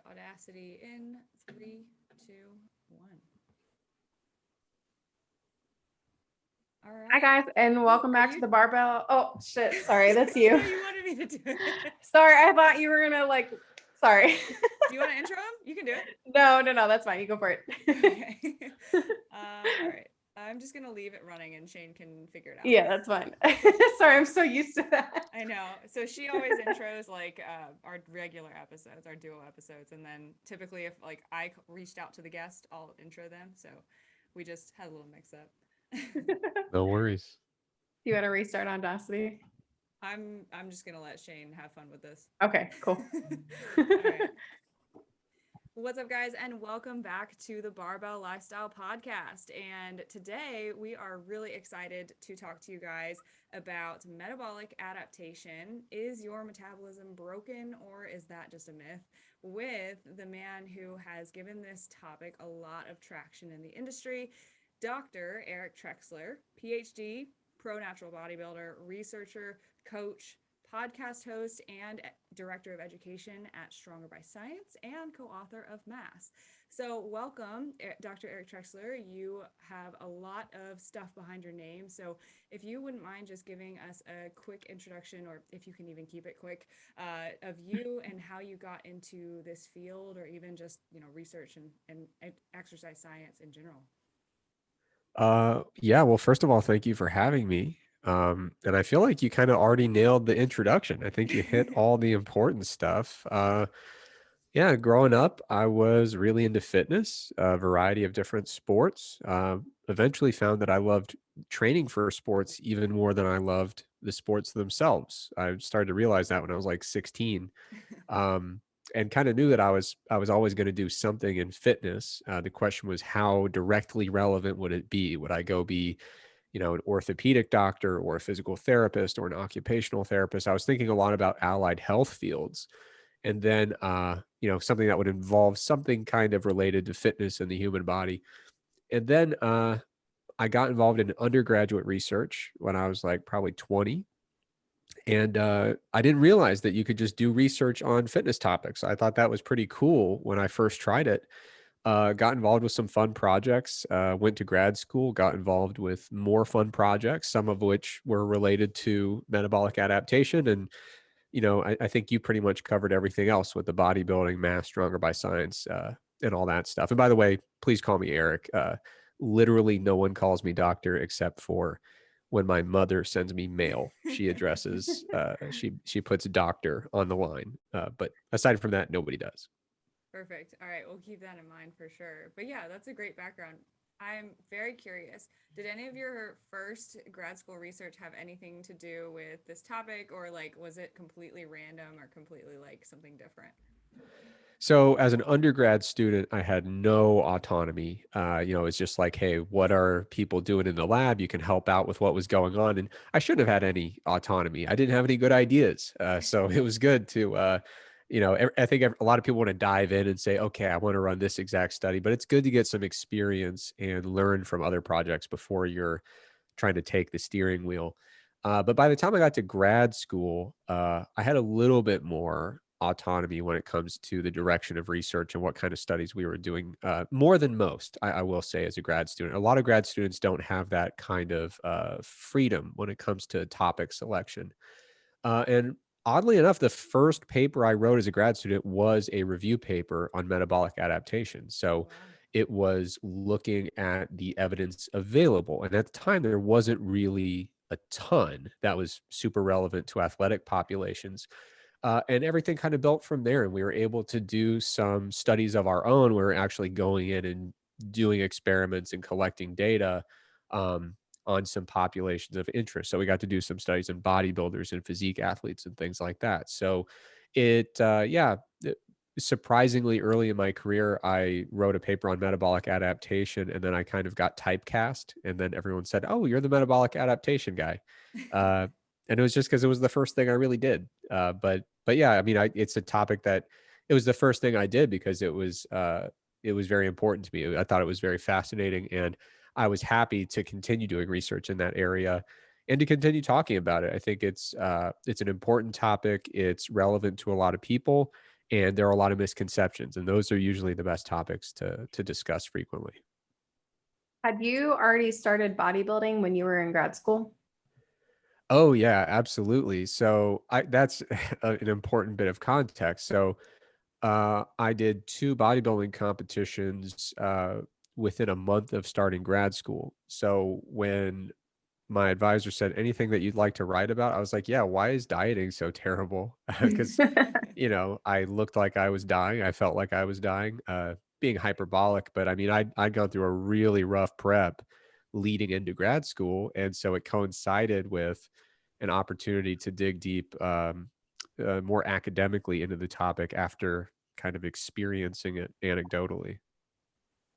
Audacity in 3, 2, 1. All Hi right. guys, and Oh, welcome back to the Barbell. Oh shit, sorry, that's you. No, you wanted me to do it. Sorry, I thought you were gonna sorry. Do you want to intro him? You can do it. No, that's fine. You go for it. Okay. All right. I'm just gonna leave it running and Shane can figure it out. Yeah, that's fine. Sorry, I'm so used to that. I know. So she always intros like our regular episodes, our duo episodes, and then typically if like I reached out to the guest, I'll intro them. So we just had a little mix up. No worries. You want to restart on Audacity? I'm just gonna let Shane have fun with this. Okay, cool. All right. What's up, guys, and welcome back to the Barbell Lifestyle Podcast. And today we are really excited to talk to you guys about metabolic adaptation. Is your metabolism broken, or is that just a myth? With the man who has given this topic a lot of traction in the industry, Dr. Eric Trexler, PhD, pro natural bodybuilder, researcher, coach, podcast host, and director of education at Stronger by Science, and co-author of Mass. So welcome, Dr. Eric Trexler. You have a lot of stuff behind your name. So if you wouldn't mind just giving us a quick introduction, or if you can even keep it quick, of you and how you got into this field, or even just, research and exercise science in general. Yeah, well, first of all, thank you for having me. And I feel like you kind of already nailed the introduction. I think you hit all the important stuff. Yeah, growing up, I was really into fitness, a variety of different sports. Eventually found that I loved training for sports even more than I loved the sports themselves. I started to realize that when I was like 16. Um, and kind of knew that I was always going to do something in fitness. The question was, how directly relevant would it be? Would I go be, an orthopedic doctor or a physical therapist or an occupational therapist? I was thinking a lot about allied health fields, and then something that would involve something kind of related to fitness and the human body. And then I got involved in undergraduate research when I was like probably 20. And I didn't realize that you could just do research on fitness topics. I thought that was pretty cool when I first tried it. Got involved with some fun projects, went to grad school, got involved with more fun projects, some of which were related to metabolic adaptation. And, I think you pretty much covered everything else with the bodybuilding, mass, stronger by science, and all that stuff. And by the way, please call me Eric. Literally no one calls me doctor except for when my mother sends me mail. She addresses, she puts doctor on the line. But aside from that, nobody does. Perfect. All right, we'll keep that in mind for sure. But yeah, that's a great background. I'm very curious. Did any of your first grad school research have anything to do with this topic, or like was it completely random or completely like something different? So as an undergrad student, I had no autonomy. It's just like, hey, what are people doing in the lab? You can help out with what was going on. And I shouldn't have had any autonomy. I didn't have any good ideas. So it was good to, I think a lot of people want to dive in and say, okay, I want to run this exact study, but it's good to get some experience and learn from other projects before you're trying to take the steering wheel. But by the time I got to grad school, I had a little bit more autonomy when it comes to the direction of research and what kind of studies we were doing, more than most, I will say, as a grad student. A lot of grad students don't have that kind of freedom when it comes to topic selection. And oddly enough, the first paper I wrote as a grad student was a review paper on metabolic adaptation. So Wow. it was looking at the evidence available. And at the time, there wasn't really a ton that was super relevant to athletic populations. And everything kind of built from there. And we were able to do some studies of our own. We were actually going in and doing experiments and collecting data um, on some populations of interest. So we got to do some studies in bodybuilders and physique athletes and things like that. So surprisingly early in my career, I wrote a paper on metabolic adaptation, and then I kind of got typecast. And then everyone said, "Oh, you're the metabolic adaptation guy." Uh, and it was just because it was the first thing I really did. But yeah, I mean, it's a topic that it was the first thing I did because it was very important to me. I thought it was very fascinating, and I was happy to continue doing research in that area and to continue talking about it. I think it's an important topic. It's relevant to a lot of people, And there are a lot of misconceptions, and those are usually the best topics to discuss frequently. Had you already started bodybuilding when you were in grad school? Oh yeah, absolutely. So that's an important bit of context. So I did two bodybuilding competitions within a month of starting grad school. So when my advisor said anything that you'd like to write about, I was like, yeah, why is dieting so terrible? Because I looked like I was dying. I felt like I was dying, being hyperbolic. But I mean, I'd gone through a really rough prep leading into grad school. And so it coincided with an opportunity to dig deep more academically into the topic after kind of experiencing it anecdotally.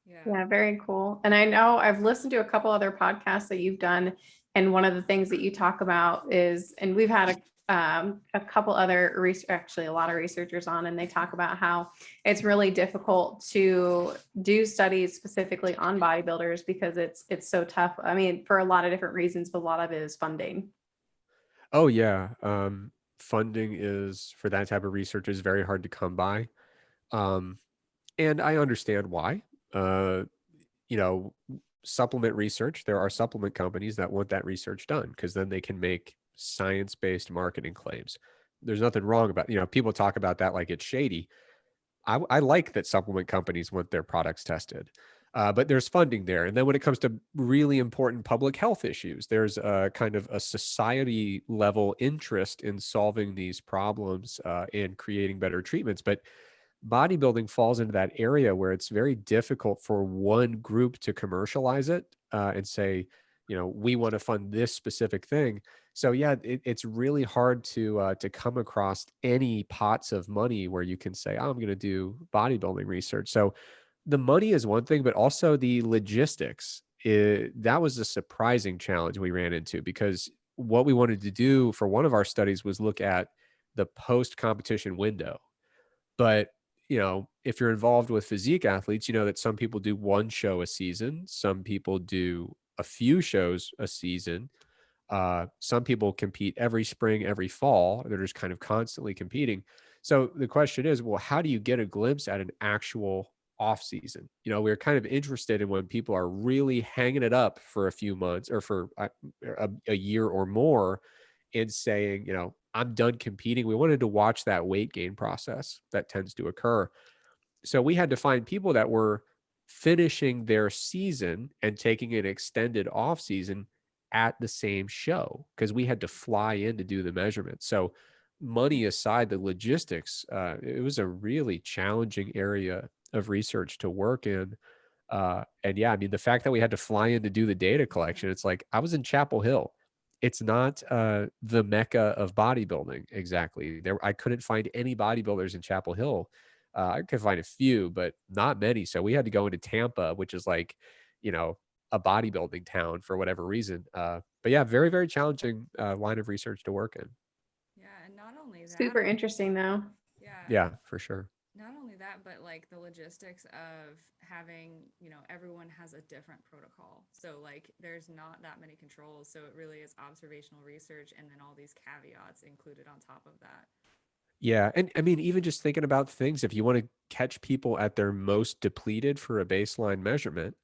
Yeah. Yeah, very cool. And I know I've listened to a couple other podcasts that you've done, and one of the things that you talk about is, and we've had a couple other actually a lot of researchers on, and they talk about how it's really difficult to do studies specifically on bodybuilders because it's so tough. I mean, for a lot of different reasons, but a lot of it is funding. Oh yeah. Funding is for that type of research is very hard to come by. Um, and I understand why. Uh, you know, supplement research, there are supplement companies that want that research done because then they can make science-based marketing claims. There's nothing wrong about, people talk about that like it's shady. I like that supplement companies want their products tested. But there's funding there. And then when it comes to really important public health issues, there's a kind of a society level interest in solving these problems and creating better treatments. But bodybuilding falls into that area where it's very difficult for one group to commercialize it and say, we want to fund this specific thing. So yeah, it's really hard to come across any pots of money where you can say, oh, I'm going to do bodybuilding research. So the money is one thing, but also the logistics. That was a surprising challenge we ran into because what we wanted to do for one of our studies was look at the post competition window. But, if you're involved with physique athletes, you know that some people do one show a season, some people do a few shows a season. Some people compete every spring, every fall. They're just kind of constantly competing. So the question is, well, how do you get a glimpse at an actual off season? We're kind of interested in when people are really hanging it up for a few months or for a year or more and saying, I'm done competing. We wanted to watch that weight gain process that tends to occur. So we had to find people that were finishing their season and taking an extended off season at the same show because we had to fly in to do the measurements. So money aside, the logistics, it was a really challenging area of research to work in. And yeah, I mean, the fact that we had to fly in to do the data collection, it's like I was in Chapel Hill. It's not the mecca of bodybuilding exactly. I couldn't find any bodybuilders in Chapel Hill. I could find a few, but not many. So we had to go into Tampa, which is like, you know, a bodybuilding town for whatever reason. But yeah, very, very challenging line of research to work in. Yeah, and not only that, Super interesting though. yeah, Yeah, for sure. not only that, but like the logistics of having, everyone has a different protocol. So like there's not that many controls. So it really is observational research and then all these caveats included on top of that. Yeah. And I mean, even just thinking about things, if you want to catch people at their most depleted for a baseline measurement,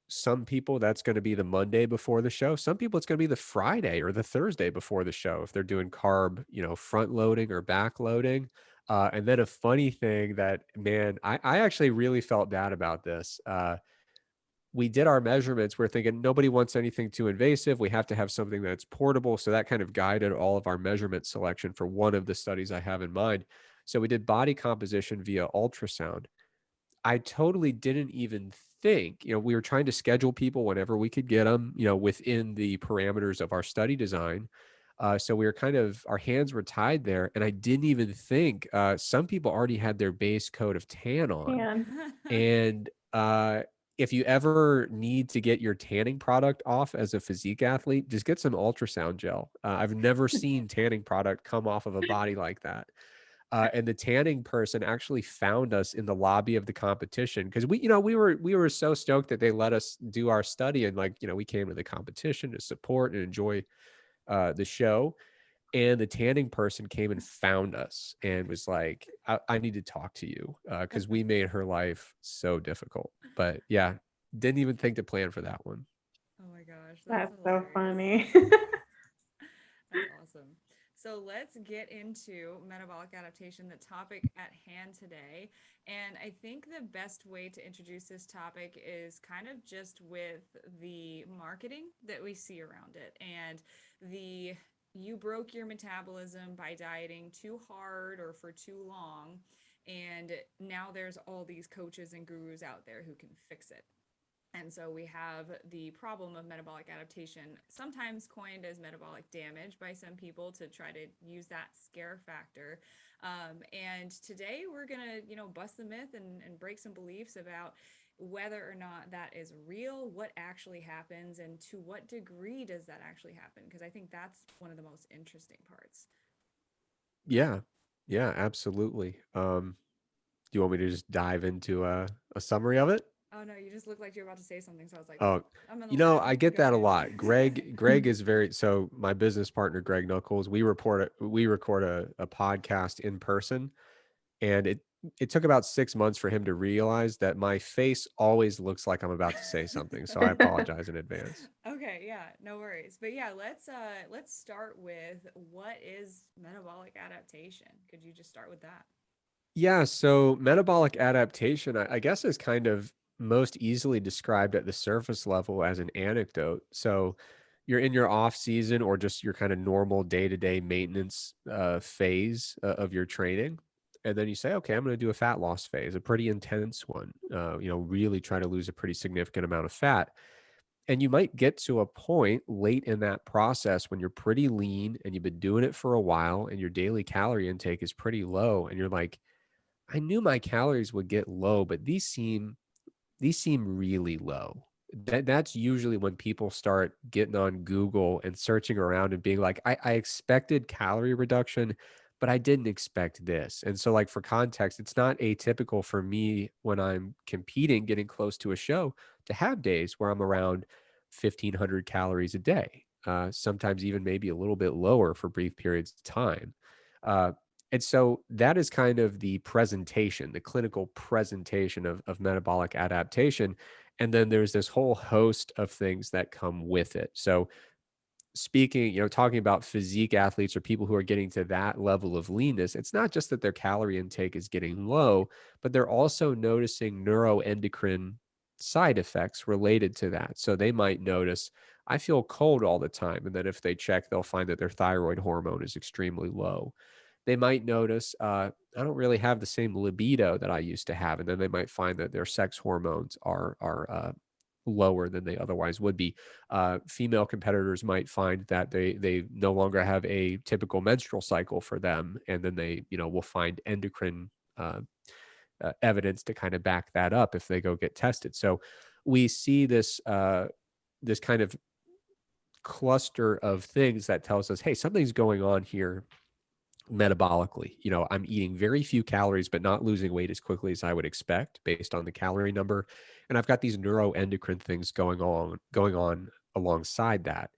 some people that's going to be the Monday before the show. Some people it's going to be the Friday or the Thursday before the show if they're doing carb, front loading or back loading. And then a funny thing that, man, I actually really felt bad about this. We did our measurements. We're thinking nobody wants anything too invasive. We have to have something that's portable. So that kind of guided all of our measurement selection for one of the studies I have in mind. So we did body composition via ultrasound. I totally didn't even think, we were trying to schedule people whenever we could get them, within the parameters of our study design. So we were our hands were tied there. And I didn't even think some people already had their base coat of tan on. And And if you ever need to get your tanning product off as a physique athlete, just get some ultrasound gel. I've never seen tanning product come off of a body like that. And the tanning person actually found us in the lobby of the competition because we were so stoked that they let us do our study and we came to the competition to support and enjoy the show. And the tanning person came and found us and was like, I need to talk to you because we made her life so difficult. But yeah, didn't even think to plan for that one. Oh my gosh, that's That's so hilarious. funny. That's awesome. So let's get into metabolic adaptation, the topic at hand today. And I think the best way to introduce this topic is kind of just with the marketing that we see around it and the you broke your metabolism by dieting too hard or for too long. And now there's all these coaches and gurus out there who can fix it. And so we have the problem of metabolic adaptation, sometimes coined as metabolic damage by some people to try to use that scare factor. And today we're going to, bust the myth and break some beliefs about whether or not that is real, what actually happens, and to what degree does that actually happen? Because I think that's one of the most interesting parts. Yeah. Yeah, absolutely. Do you want me to just dive into a summary of it? Oh no, you just look like you're about to say something. So I was like, Oh, I'm gonna let I him get go that a in. lot. Greg is so my business partner, Greg Knuckles, we record a podcast in person, and it took about 6 months for him to realize that my face always looks like I'm about to say something. So I apologize in advance. Okay, yeah, no worries. But yeah, let's start with what is metabolic adaptation? Could you just start with that? Yeah, so metabolic adaptation, I guess, is kind of most easily described at the surface level as an anecdote. So you're in your off season or just your kind of normal day-to-day maintenance phase of your training. And then you say, okay, I'm going to do a fat loss phase, a pretty intense one, really try to lose a pretty significant amount of fat. And you might get to a point late in that process when you're pretty lean and you've been doing it for a while and your daily calorie intake is pretty low. And you're like, I knew my calories would get low, but these seem really low. That's usually when people start getting on Google and searching around and being like, I expected calorie reduction, but I didn't expect this. And so, like, for context, it's not atypical for me when I'm competing, getting close to a show, to have days where I'm around 1,500 calories a day, sometimes even maybe a little bit lower for brief periods of time. Uh, and so that is kind of the presentation, the clinical presentation of metabolic adaptation. And then there's this whole host of things that come with it. So speaking, talking about physique athletes or people who are getting to that level of leanness, it's not just that their calorie intake is getting low, but they're also noticing neuroendocrine side effects related to that. So they might notice, I feel cold all the time. And then if they check, they'll find that their thyroid hormone is extremely low. They might notice, I don't really have the same libido that I used to have. And then they might find that their sex hormones are lower than they otherwise would be. Female competitors might find that they no longer have a typical menstrual cycle for them, and then they will find endocrine evidence to kind of back that up if they go get tested. So we see this kind of cluster of things that tells us, hey, something's going on here metabolically. I'm eating very few calories, but not losing weight as quickly as I would expect based on the calorie number. And I've got these neuroendocrine things going on alongside that.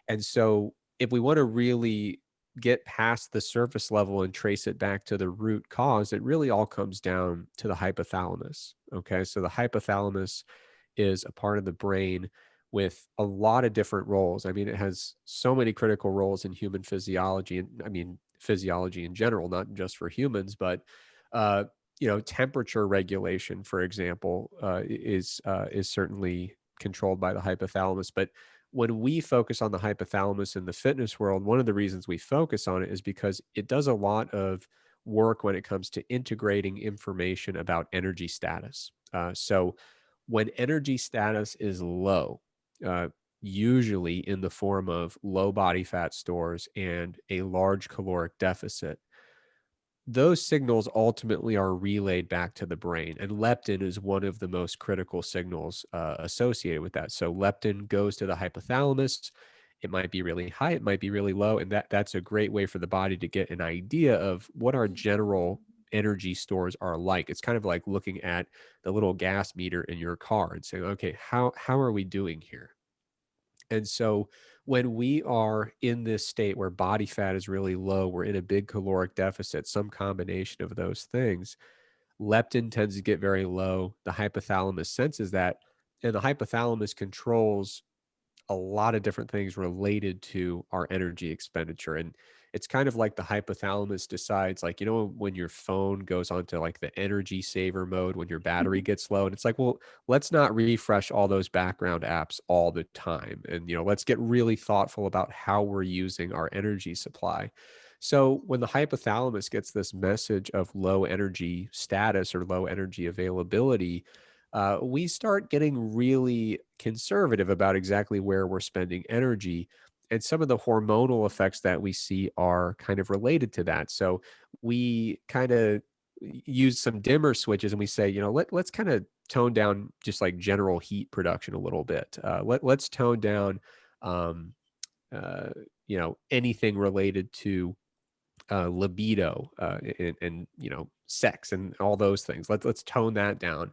And so if we want to really get past the surface level and trace it back to the root cause, it really all comes down to the hypothalamus. Okay. So the hypothalamus is a part of the brain with a lot of different roles. I mean, it has so many critical roles in human physiology, and I mean physiology in general, not just for humans, but uh, temperature regulation, for example, is certainly controlled by the hypothalamus. But when we focus on the hypothalamus in the fitness world, one of the reasons we focus on it is because it does a lot of work when it comes to integrating information about energy status. So when energy status is low, uh, usually in the form of low body fat stores and a large caloric deficit, those signals ultimately are relayed back to the brain. And leptin is one of the most critical signals associated with that. So leptin goes to the hypothalamus. It might be really high, it might be really low. And that's a great way for the body to get an idea of what our general energy stores are like. It's kind of like looking at the little gas meter in your car and saying, okay, how are we doing here? And so when we are in this state where body fat is really low, we're in a big caloric deficit, some combination of those things, leptin tends to get very low. The hypothalamus senses that, and the hypothalamus controls a lot of different things related to our energy expenditure. And it's kind of like the hypothalamus decides, like, when your phone goes onto like the energy saver mode when your battery gets low, and it's like, well, let's not refresh all those background apps all the time. And, let's get really thoughtful about how we're using our energy supply. So when the hypothalamus gets this message of low energy status or low energy availability, we start getting really conservative about exactly where we're spending energy. And some of the hormonal effects that we see are kind of related to that. So we kind of use some dimmer switches and we say, let's kind of tone down just like general heat production a little bit. Let's tone down, um, uh, anything related to libido and sex and all those things. Let's tone that down.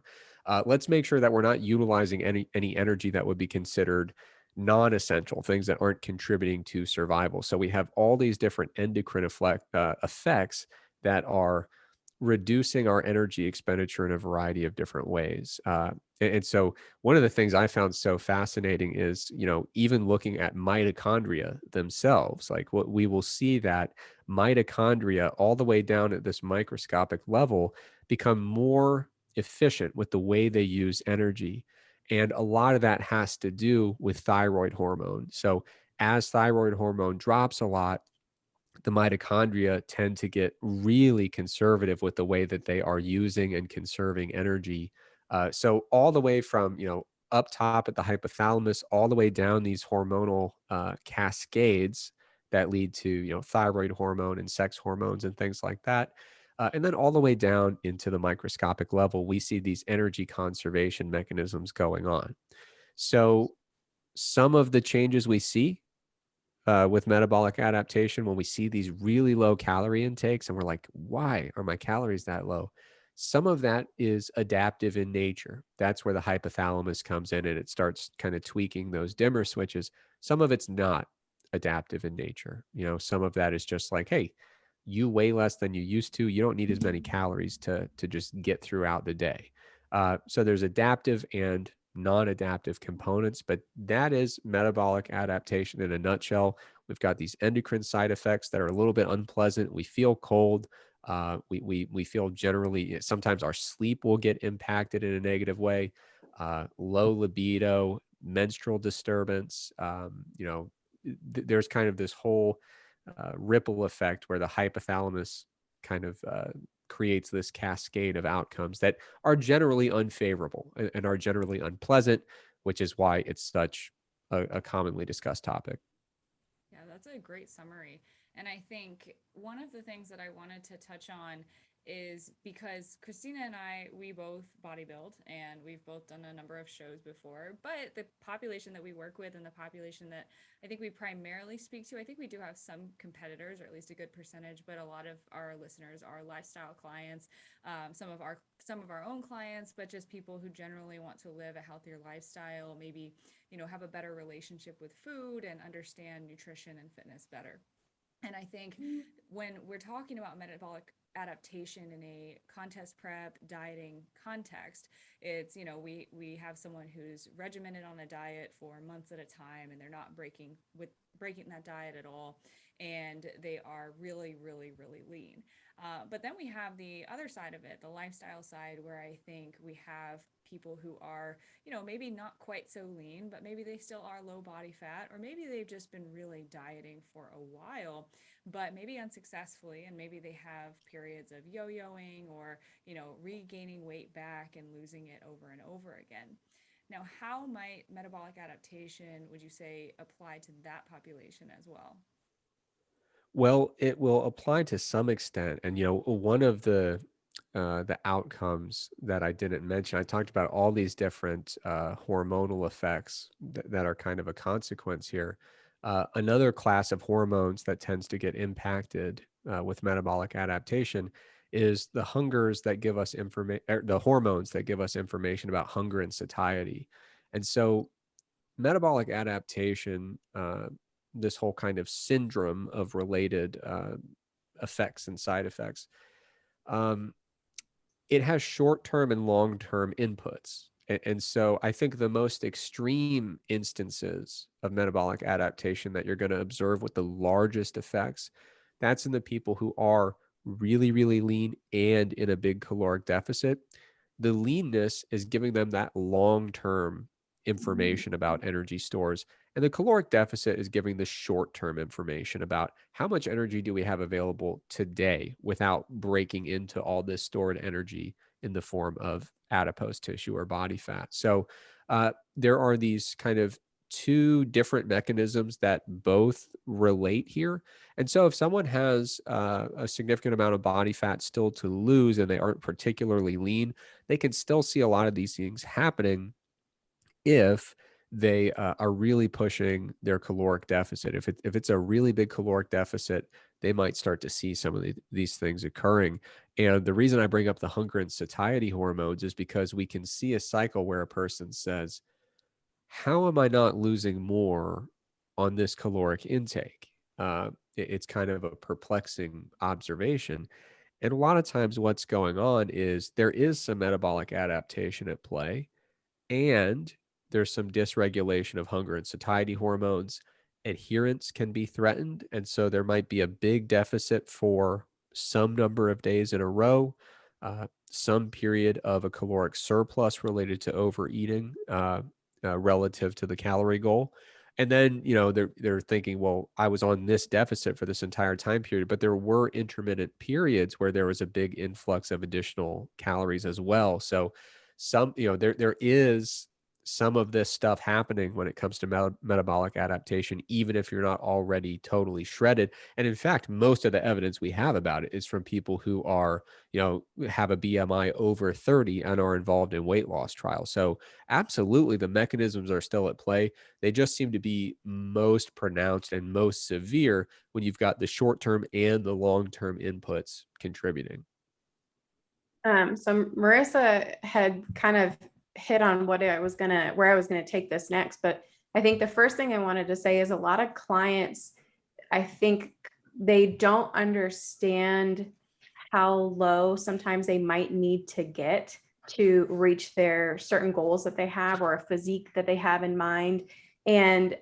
Let's make sure that we're not utilizing any energy that would be considered non-essential, things that aren't contributing to survival. So we have all these different endocrine effects that are reducing our energy expenditure in a variety of different ways. And so one of the things I found so fascinating is, even looking at mitochondria themselves, like what we will see that mitochondria all the way down at this microscopic level become more efficient with the way they use energy. And a lot of that has to do with thyroid hormone. So as thyroid hormone drops a lot, the mitochondria tend to get really conservative with the way that they are using and conserving energy. So all the way from, up top at the hypothalamus, all the way down these hormonal cascades that lead to, thyroid hormone and sex hormones and things like that. And then all the way down into the microscopic level, we see these energy conservation mechanisms going on. So some of the changes we see with metabolic adaptation, when we see these really low calorie intakes and we're like, why are my calories that low? Some of that is adaptive in nature. That's where the hypothalamus comes in and it starts kind of tweaking those dimmer switches. Some of it's not adaptive in nature. Some of that is just like, hey, you weigh less than you used to. You don't need as many calories to just get throughout the day. So there's adaptive and non-adaptive components, but that is metabolic adaptation in a nutshell. We've got these endocrine side effects that are a little bit unpleasant. We feel cold. We feel generally, sometimes our sleep will get impacted in a negative way. Low libido, menstrual disturbance. There's kind of this whole ripple effect where the hypothalamus kind of creates this cascade of outcomes that are generally unfavorable and are generally unpleasant, which is why it's such a commonly discussed topic. Yeah, that's a great summary. And I think one of the things that I wanted to touch on is because Christina and we both bodybuild and we've both done a number of shows before, but the population that we work with and the population that I think we primarily speak to, I think we do have some competitors, or at least a good percentage, but a lot of our listeners are lifestyle clients, some of our own clients, but just people who generally want to live a healthier lifestyle, maybe, have a better relationship with food and understand nutrition and fitness better. And I think when we're talking about metabolic adaptation in a contest prep dieting context, it's, we have someone who's regimented on a diet for months at a time and they're not breaking that diet at all. And they are really, really, really lean. But then we have the other side of it, the lifestyle side, where I think we have people who are, maybe not quite so lean, but maybe they still are low body fat, or maybe they've just been really dieting for a while, but maybe unsuccessfully. And maybe they have periods of yo-yoing or, regaining weight back and losing it over and over again. Now, how might metabolic adaptation, would you say, apply to that population as well? Well, it will apply to some extent. And, one of the outcomes that I didn't mention, I talked about all these different hormonal effects that are kind of a consequence here. Another class of hormones that tends to get impacted with metabolic adaptation is the hungers that give us information, the hormones that give us information about hunger and satiety. And so metabolic adaptation, this whole kind of syndrome of related effects and side effects, um, it has short-term and long-term inputs. And so I think the most extreme instances of metabolic adaptation that you're going to observe with the largest effects, that's in the people who are really, really lean and in a big caloric deficit. The leanness is giving them that long-term information about energy stores. And the caloric deficit is giving the short-term information about how much energy do we have available today without breaking into all this stored energy in the form of adipose tissue or body fat. So there are these kind of two different mechanisms that both relate here. And so if someone has a significant amount of body fat still to lose and they aren't particularly lean, they can still see a lot of these things happening if they are really pushing their caloric deficit. If it's a really big caloric deficit, they might start to see some of these things occurring. And the reason I bring up the hunger and satiety hormones is because we can see a cycle where a person says, how am I not losing more on this caloric intake? It's kind of a perplexing observation. And a lot of times what's going on is there is some metabolic adaptation at play, and there's some dysregulation of hunger and satiety hormones. Adherence can be threatened. And so there might be a big deficit for some number of days in a row, some period of a caloric surplus related to overeating relative to the calorie goal. And then, they're thinking, well, I was on this deficit for this entire time period, but there were intermittent periods where there was a big influx of additional calories as well. So there is some of this stuff happening when it comes to metabolic adaptation, even if you're not already totally shredded. And in fact, most of the evidence we have about it is from people who are, have a BMI over 30 and are involved in weight loss trials. So absolutely, the mechanisms are still at play. They just seem to be most pronounced and most severe when you've got the short-term and the long-term inputs contributing. So Marissa had kind of hit on where I was gonna take this next, but I think the first thing I wanted to say is a lot of clients, I think they don't understand how low sometimes they might need to get to reach their certain goals that they have or a physique that they have in mind. And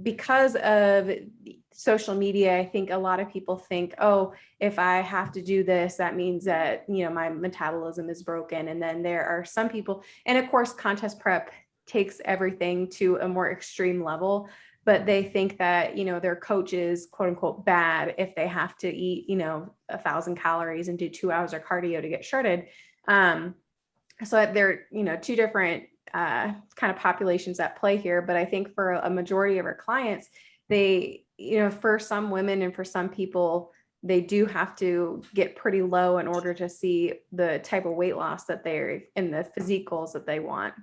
because of social media, I think a lot of people think, oh, if I have to do this, that means that, my metabolism is broken. And then there are some people, and of course, contest prep takes everything to a more extreme level, but they think that, their coach is quote unquote bad if they have to eat, 1,000 calories and do 2 hours of cardio to get shredded. So there are, two different kind of populations at play here. But I think for a majority of our clients, they, for some women and for some people, they do have to get pretty low in order to see the type of weight loss that they're in, the physique goals that they want.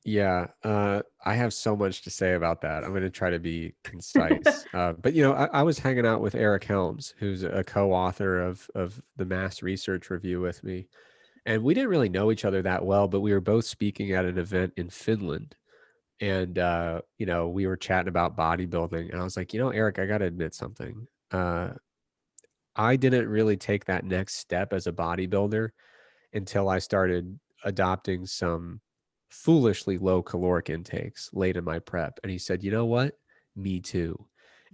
Yeah, I have so much to say about that. I'm going to try to be concise. But I was hanging out with Eric Helms, who's a co-author of the Mass Research Review with me, and we didn't really know each other that well, but we were both speaking at an event in Finland, and we were chatting about bodybuilding, and I was like, Eric, I got to admit something. I didn't really take that next step as a bodybuilder until I started adopting some foolishly low caloric intakes late in my prep. And he said, you know what? Me too.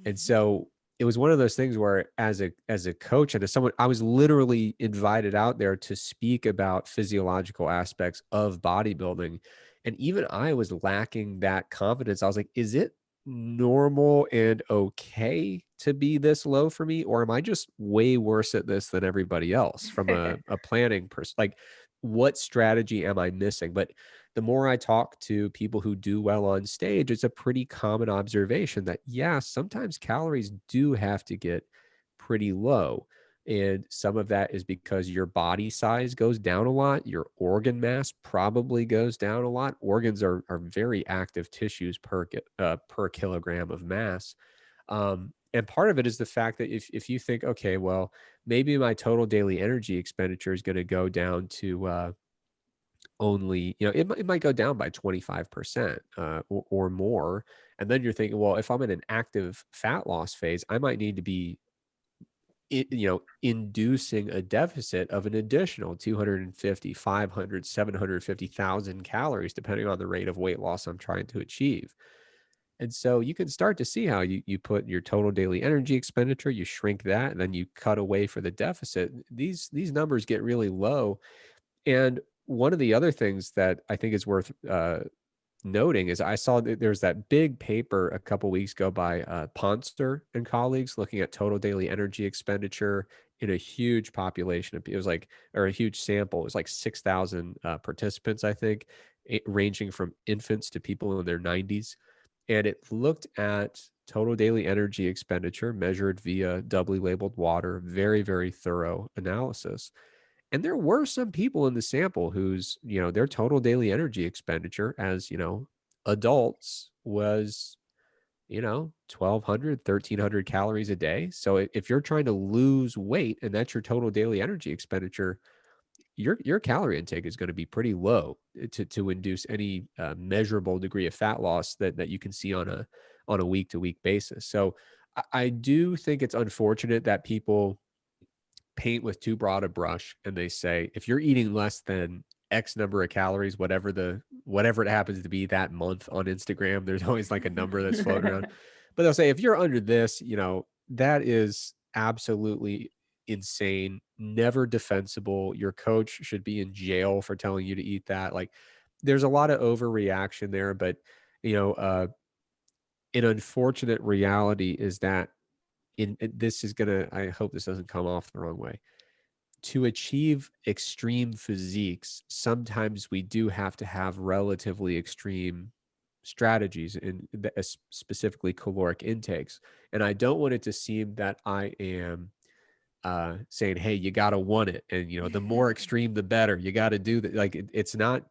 And so it was one of those things where as a coach and as someone, I was literally invited out there to speak about physiological aspects of bodybuilding. And even I was lacking that confidence. I was like, is it normal and okay to be this low for me, or am I just way worse at this than everybody else from a planning like what strategy am I missing? But the more I talk to people who do well on stage, it's a pretty common observation that, yeah, sometimes calories do have to get pretty low. And some of that is because your body size goes down a lot. Your organ mass probably goes down a lot. Organs are very active tissues per kilogram of mass. And part of it is the fact that if you think, okay, well, maybe my total daily energy expenditure is going to go down to only, it might go down by 25% or more. And then you're thinking, well, if I'm in an active fat loss phase, I might need to be, inducing a deficit of an additional 250, 500, 750,000 calories, depending on the rate of weight loss I'm trying to achieve. And so you can start to see how you put your total daily energy expenditure, you shrink that, and then you cut away for the deficit. These numbers get really low. And one of the other things that I think is worth noting is I saw that there's that big paper a couple weeks ago by Ponster and colleagues looking at total daily energy expenditure in a huge population. It was like, or a huge sample. It was like 6,000 participants, I think, ranging from infants to people in their 90s. And it looked at total daily energy expenditure measured via doubly labeled water, very, very thorough analysis. And there were some people in the sample whose, their total daily energy expenditure as, adults was, 1,200, 1,300 calories a day. So if you're trying to lose weight and that's your total daily energy expenditure, your calorie intake is going to be pretty low to induce any measurable degree of fat loss that you can see on a week to week basis. So I do think it's unfortunate that people paint with too broad a brush and they say if you're eating less than X number of calories, whatever it happens to be that month on Instagram, there's always like a number that's floating around. But they'll say if you're under this, that is absolutely insane, never defensible. Your coach should be in jail for telling you to eat that. Like there's a lot of overreaction there, but you know, uh, an unfortunate reality is that this is gonna, I hope this doesn't come off the wrong way. To achieve extreme physiques, sometimes we do have to have relatively extreme strategies in specifically caloric intakes. And I don't want it to seem that I am saying, hey, you got to want it. And, the more extreme, the better. You got to do that. Like it's not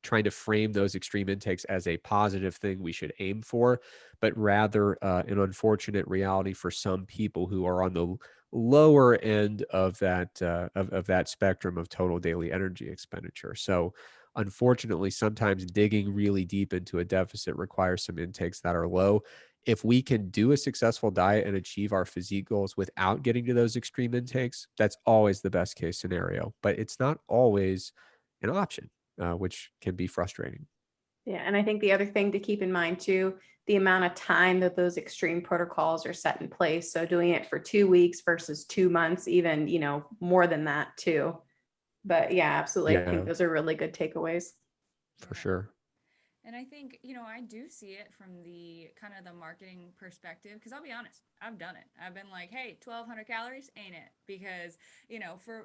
trying to frame those extreme intakes as a positive thing we should aim for, but rather an unfortunate reality for some people who are on the lower end of that of that spectrum of total daily energy expenditure. So unfortunately, sometimes digging really deep into a deficit requires some intakes that are low. If we can do a successful diet and achieve our physique goals without getting to those extreme intakes, that's always the best case scenario, but it's not always an option, which can be frustrating. Yeah. And I think the other thing to keep in mind too, the amount of time that those extreme protocols are set in place. So doing it for 2 weeks versus 2 months, even, more than that too. But yeah, absolutely. I think Yeah, those are really good takeaways. for sure. And I think, I do see it from the kind of the marketing perspective, because I'll be honest, I've done it. I've been like, hey, 1,200 calories ain't it? Because,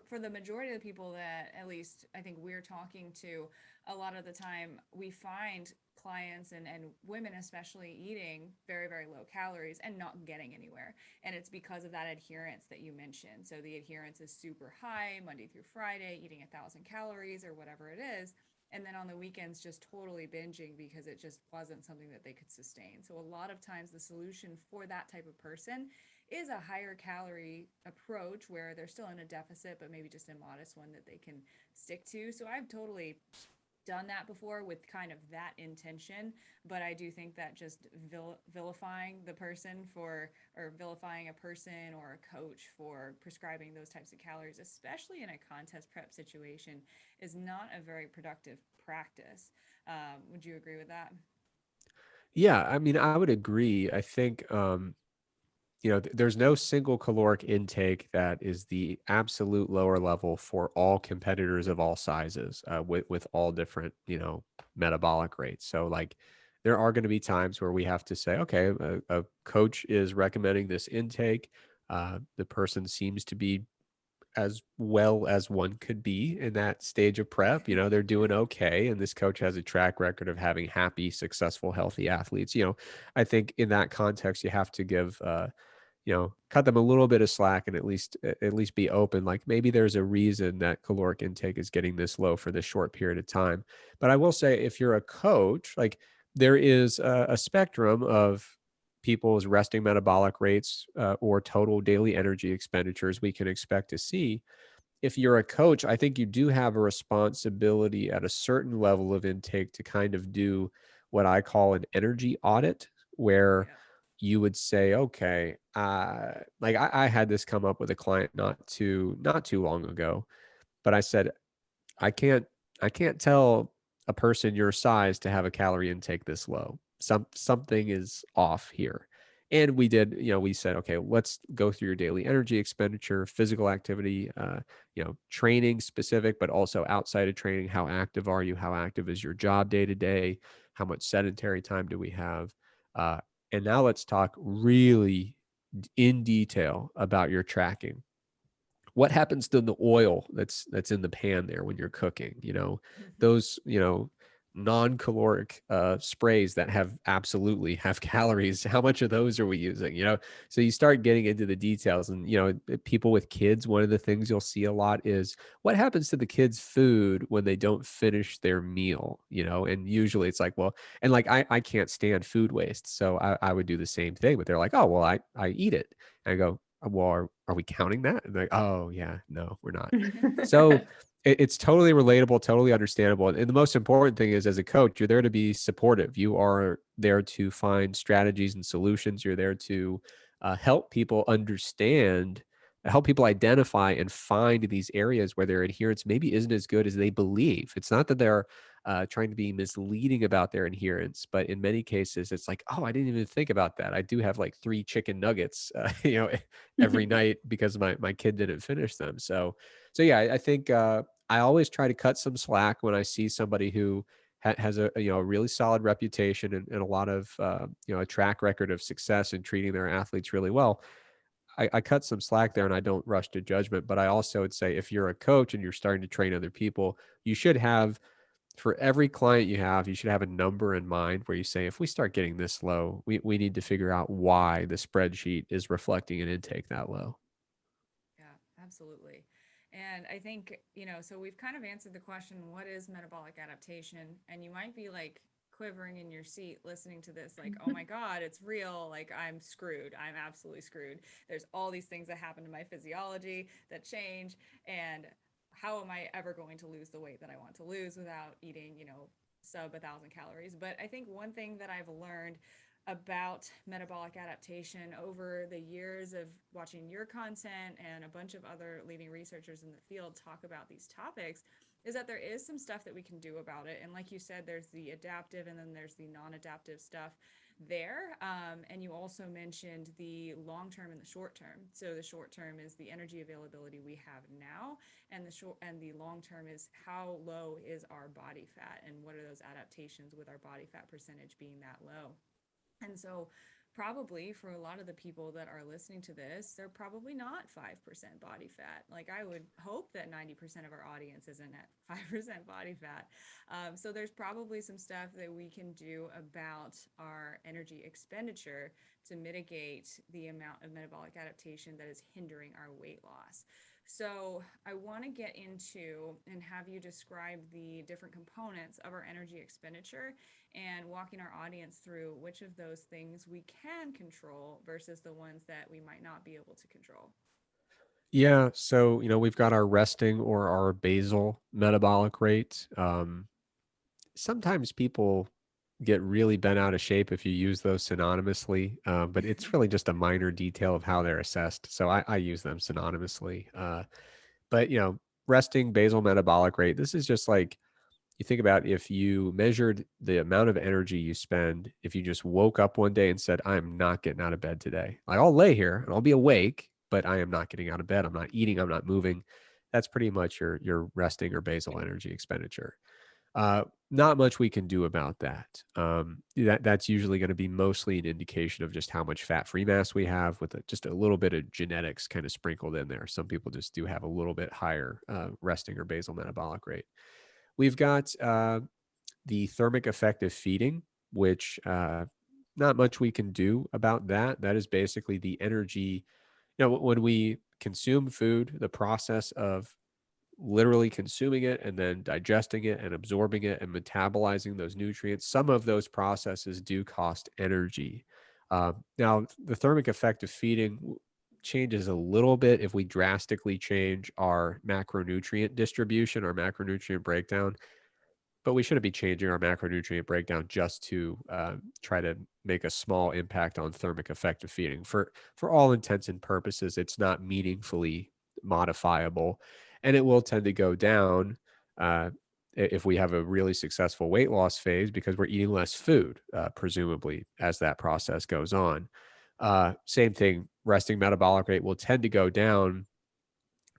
for the majority of the people that at least I think we're talking to, a lot of the time we find clients and women especially eating very, very low calories and not getting anywhere. And it's because of that adherence that you mentioned. So the adherence is super high Monday through Friday, eating 1,000 calories or whatever it is, and then on the weekends just totally binging because it just wasn't something that they could sustain. So a lot of times the solution for that type of person is a higher calorie approach where they're still in a deficit, but maybe just a modest one that they can stick to. So I've totally done that before with kind of that intention, but I do think that just vilifying the person for, or vilifying a person or a coach for prescribing those types of calories, especially in a contest prep situation, is not a very productive practice. Would you agree with that? Yeah, I mean, I would agree. I think there's no single caloric intake that is the absolute lower level for all competitors of all sizes, with all different, metabolic rates. So like there are going to be times where we have to say, okay, a coach is recommending this intake. The person seems to be as well as one could be in that stage of prep. They're doing okay. And this coach has a track record of having happy, successful, healthy athletes. I think in that context, you have to give, cut them a little bit of slack and at least be open. Like maybe there's a reason that caloric intake is getting this low for this short period of time. But I will say, if you're a coach, like there is a spectrum of people's resting metabolic rates or total daily energy expenditures we can expect to see. if you're a coach, I think you do have a responsibility at a certain level of intake to kind of do what I call an energy audit, where Yeah. you would say, okay, like I had this come up with a client not too long ago, but I said, I can't I can't tell a person your size to have a calorie intake this low. Something is off here. And we did, we said, okay, let's go through your daily energy expenditure, physical activity, training specific, but also outside of training. How active are you? How active is your job day to day? How much sedentary time do we have? Uh, and now let's talk really in detail about your tracking. What happens to the oil that's in the pan there when you're cooking? Those, non-caloric sprays that absolutely have calories. How much of those are we using? So you start getting into the details, and people with kids, one of the things you'll see a lot is what happens to the kids' food when they don't finish their meal. And usually it's like, well, and like I can't stand food waste, so I would do the same thing, but they're like, oh well, I eat it. And I go, well, are we counting that? And they're like, oh yeah, no, we're not. So it's totally relatable, totally understandable. And the most important thing is, as a coach, you're there to be supportive. You are there to find strategies and solutions. You're there to help people understand, help people identify and find these areas where their adherence maybe isn't as good as they believe. It's not that they're trying to be misleading about their adherence, but in many cases, it's like, oh, I didn't even think about that. I do have like 3 chicken nuggets, every night because my kid didn't finish them. So yeah, I think I always try to cut some slack when I see somebody who has a really solid reputation and a lot of a track record of success in treating their athletes really well. I cut some slack there and I don't rush to judgment. But I also would say, if you're a coach and you're starting to train other people, you should have, for every client you have, you should have a number in mind where you say, if we start getting this low, we need to figure out why the spreadsheet is reflecting an intake that low. Yeah, absolutely. And I think, so we've kind of answered the question, what is metabolic adaptation? And you might be like quivering in your seat listening to this, like, oh my God, it's real. Like, I'm screwed. I'm absolutely screwed. There's all these things that happen to my physiology that change. And how am I ever going to lose the weight that I want to lose without eating, sub 1,000 calories? But I think one thing that I've learned about metabolic adaptation over the years of watching your content and a bunch of other leading researchers in the field talk about these topics is that there is some stuff that we can do about it. And like you said, there's the adaptive and then there's the non-adaptive stuff there. And you also mentioned the long term and the short term. So the short term is the energy availability we have now, and the long term is how low is our body fat and what are those adaptations with our body fat percentage being that low. And so, probably for a lot of the people that are listening to this, they're probably not 5% body fat. Like, I would hope that 90% of our audience isn't at 5% body fat. So, there's probably some stuff that we can do about our energy expenditure to mitigate the amount of metabolic adaptation that is hindering our weight loss. So, I want to get into and have you describe the different components of our energy expenditure and walking our audience through which of those things we can control versus the ones that we might not be able to control. Yeah. So, we've got our resting or our basal metabolic rate. Sometimes people get really bent out of shape if you use those synonymously, but it's really just a minor detail of how they're assessed. So I use them synonymously. But, resting basal metabolic rate, this is just like, you think about if you measured the amount of energy you spend, if you just woke up one day and said, I'm not getting out of bed today. Like, I'll lay here and I'll be awake, but I am not getting out of bed. I'm not eating. I'm not moving. That's pretty much your resting or basal energy expenditure. Not much we can do about that. That's usually going to be mostly an indication of just how much fat-free mass we have, with just a little bit of genetics kind of sprinkled in there. Some people just do have a little bit higher resting or basal metabolic rate. We've got the thermic effect of feeding, which not much we can do about that. That is basically the energy. When we consume food, the process of literally consuming it and then digesting it and absorbing it and metabolizing those nutrients, some of those processes do cost energy. Now, the thermic effect of feeding, changes a little bit if we drastically change our macronutrient distribution, our macronutrient breakdown, but we shouldn't be changing our macronutrient breakdown just to try to make a small impact on thermic effective feeding. For all intents and purposes, it's not meaningfully modifiable, and it will tend to go down if we have a really successful weight loss phase because we're eating less food, presumably, as that process goes on. Same thing, resting metabolic rate will tend to go down,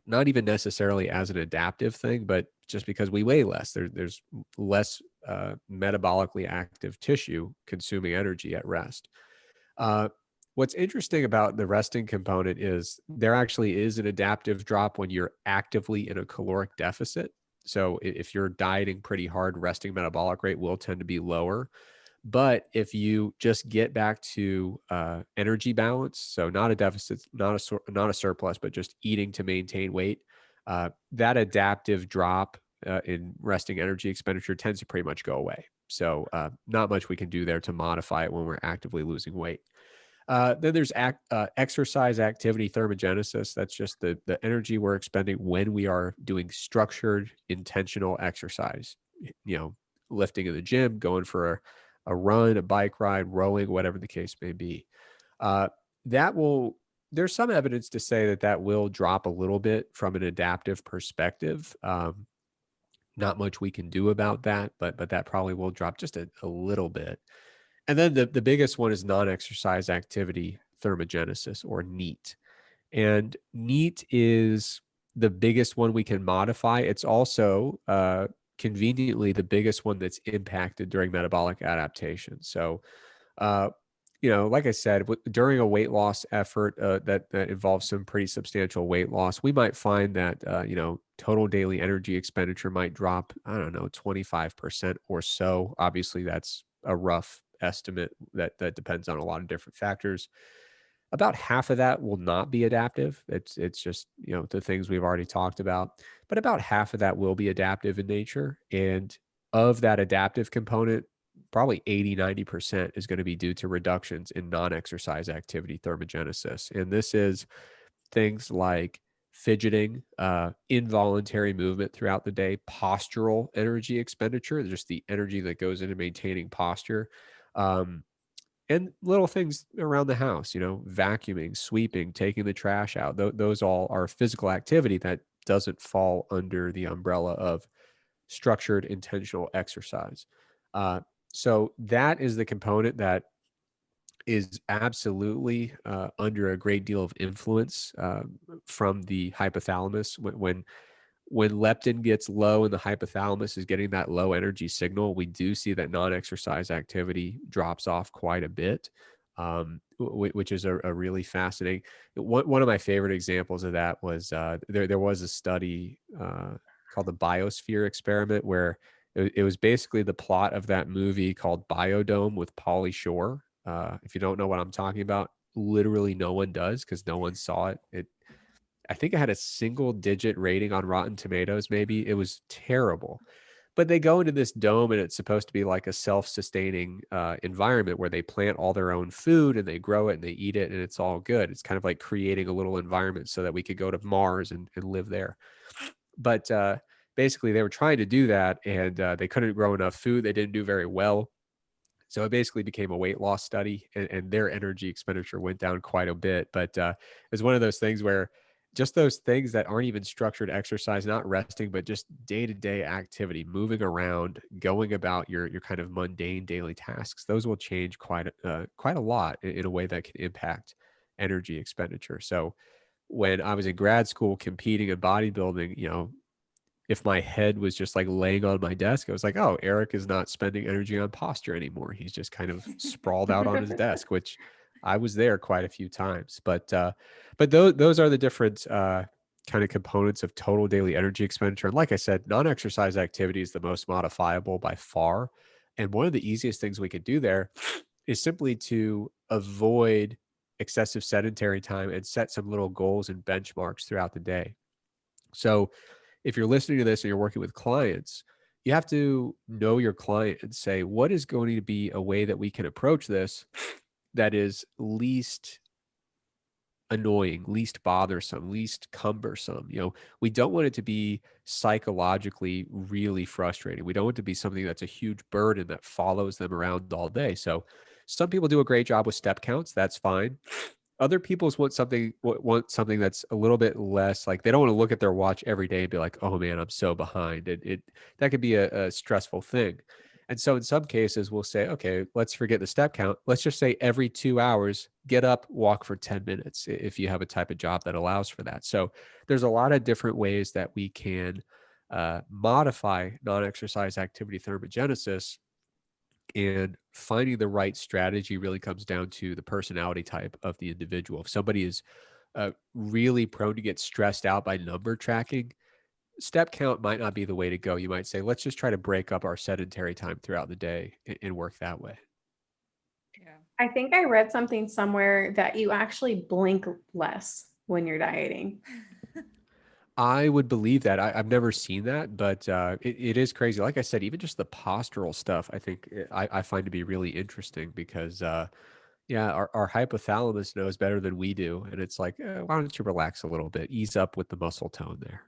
not even necessarily as an adaptive thing, but just because we weigh less. There's less metabolically active tissue consuming energy at rest. Uh, what's interesting about the resting component is there actually is an adaptive drop when you're actively in a caloric deficit. So if you're dieting pretty hard, resting metabolic rate will tend to be lower. But if you just get back to energy balance, so not a deficit, not a surplus, but just eating to maintain weight, that adaptive drop in resting energy expenditure tends to pretty much go away. So not much we can do there to modify it when we're actively losing weight. Then there's exercise activity thermogenesis. That's just the energy we're expending when we are doing structured, intentional exercise. Lifting in the gym, going for a run, a bike ride, rowing, whatever the case may be. Uh, there's some evidence to say that will drop a little bit from an adaptive perspective. Not much we can do about that, but that probably will drop just a little bit. And then the biggest one is non-exercise activity thermogenesis, or NEAT. And NEAT is the biggest one we can modify. It's also conveniently the biggest one that's impacted during metabolic adaptation. So, like I said, during a weight loss effort that involves some pretty substantial weight loss, we might find that, total daily energy expenditure might drop, I don't know, 25% or so. Obviously, that's a rough estimate that depends on a lot of different factors. About half of that will not be adaptive. It's just, the things we've already talked about, but about half of that will be adaptive in nature. And of that adaptive component, probably 80-90% is going to be due to reductions in non-exercise activity thermogenesis. And this is things like fidgeting, involuntary movement throughout the day, postural energy expenditure, just the energy that goes into maintaining posture, and little things around the house, vacuuming, sweeping, taking the trash out. Those all are physical activity that doesn't fall under the umbrella of structured intentional exercise. So that is the component that is absolutely under a great deal of influence from the hypothalamus. When leptin gets low and the hypothalamus is getting that low energy signal, we do see that non-exercise activity drops off quite a bit, which is a really fascinating. One of my favorite examples of that was there was a study called the Biosphere experiment, where it was basically the plot of that movie called Biodome with Pauly Shore. If you don't know what I'm talking about, literally no one does, because no one saw it. I think it had a single-digit rating on Rotten Tomatoes, maybe. It was terrible. But they go into this dome, and it's supposed to be like a self-sustaining environment where they plant all their own food and they grow it and they eat it, and it's all good. It's kind of like creating a little environment so that we could go to Mars and live there. But basically, they were trying to do that, and they couldn't grow enough food. They didn't do very well. So it basically became a weight loss study, and their energy expenditure went down quite a bit. But it was one of those things where just those things that aren't even structured exercise, not resting, but just day-to-day activity, moving around, going about your kind of mundane daily tasks, those will change quite a lot in a way that can impact energy expenditure. So when I was in grad school competing in bodybuilding, if my head was just like laying on my desk, I was like, oh, Eric is not spending energy on posture anymore. He's just kind of sprawled out on his desk, which I was there quite a few times. But those are the different kind of components of total daily energy expenditure. And like I said, non-exercise activity is the most modifiable by far. And one of the easiest things we could do there is simply to avoid excessive sedentary time and set some little goals and benchmarks throughout the day. So if you're listening to this and you're working with clients, you have to know your client and say, what is going to be a way that we can approach this that is least annoying, least bothersome, least cumbersome. We don't want it to be psychologically really frustrating. We don't want it to be something that's a huge burden that follows them around all day. So some people do a great job with step counts. That's fine. Other people's want something that's a little bit less, like they don't want to look at their watch every day and be like, oh man, I'm so behind. It that could be a stressful thing. And so in some cases we'll say, okay, let's forget the step count. Let's just say every 2 hours, get up, walk for 10 minutes if you have a type of job that allows for that. So there's a lot of different ways that we can modify non-exercise activity thermogenesis, and finding the right strategy really comes down to the personality type of the individual. If somebody is really prone to get stressed out by number tracking, step count might not be the way to go. You might say, let's just try to break up our sedentary time throughout the day and work that way. Yeah. I think I read something somewhere that you actually blink less when you're dieting. I would believe that. I've never seen that, but it is crazy. Like I said, even just the postural stuff, I think I find to be really interesting because, yeah, our hypothalamus knows better than we do. And it's like, why don't you relax a little bit, ease up with the muscle tone there.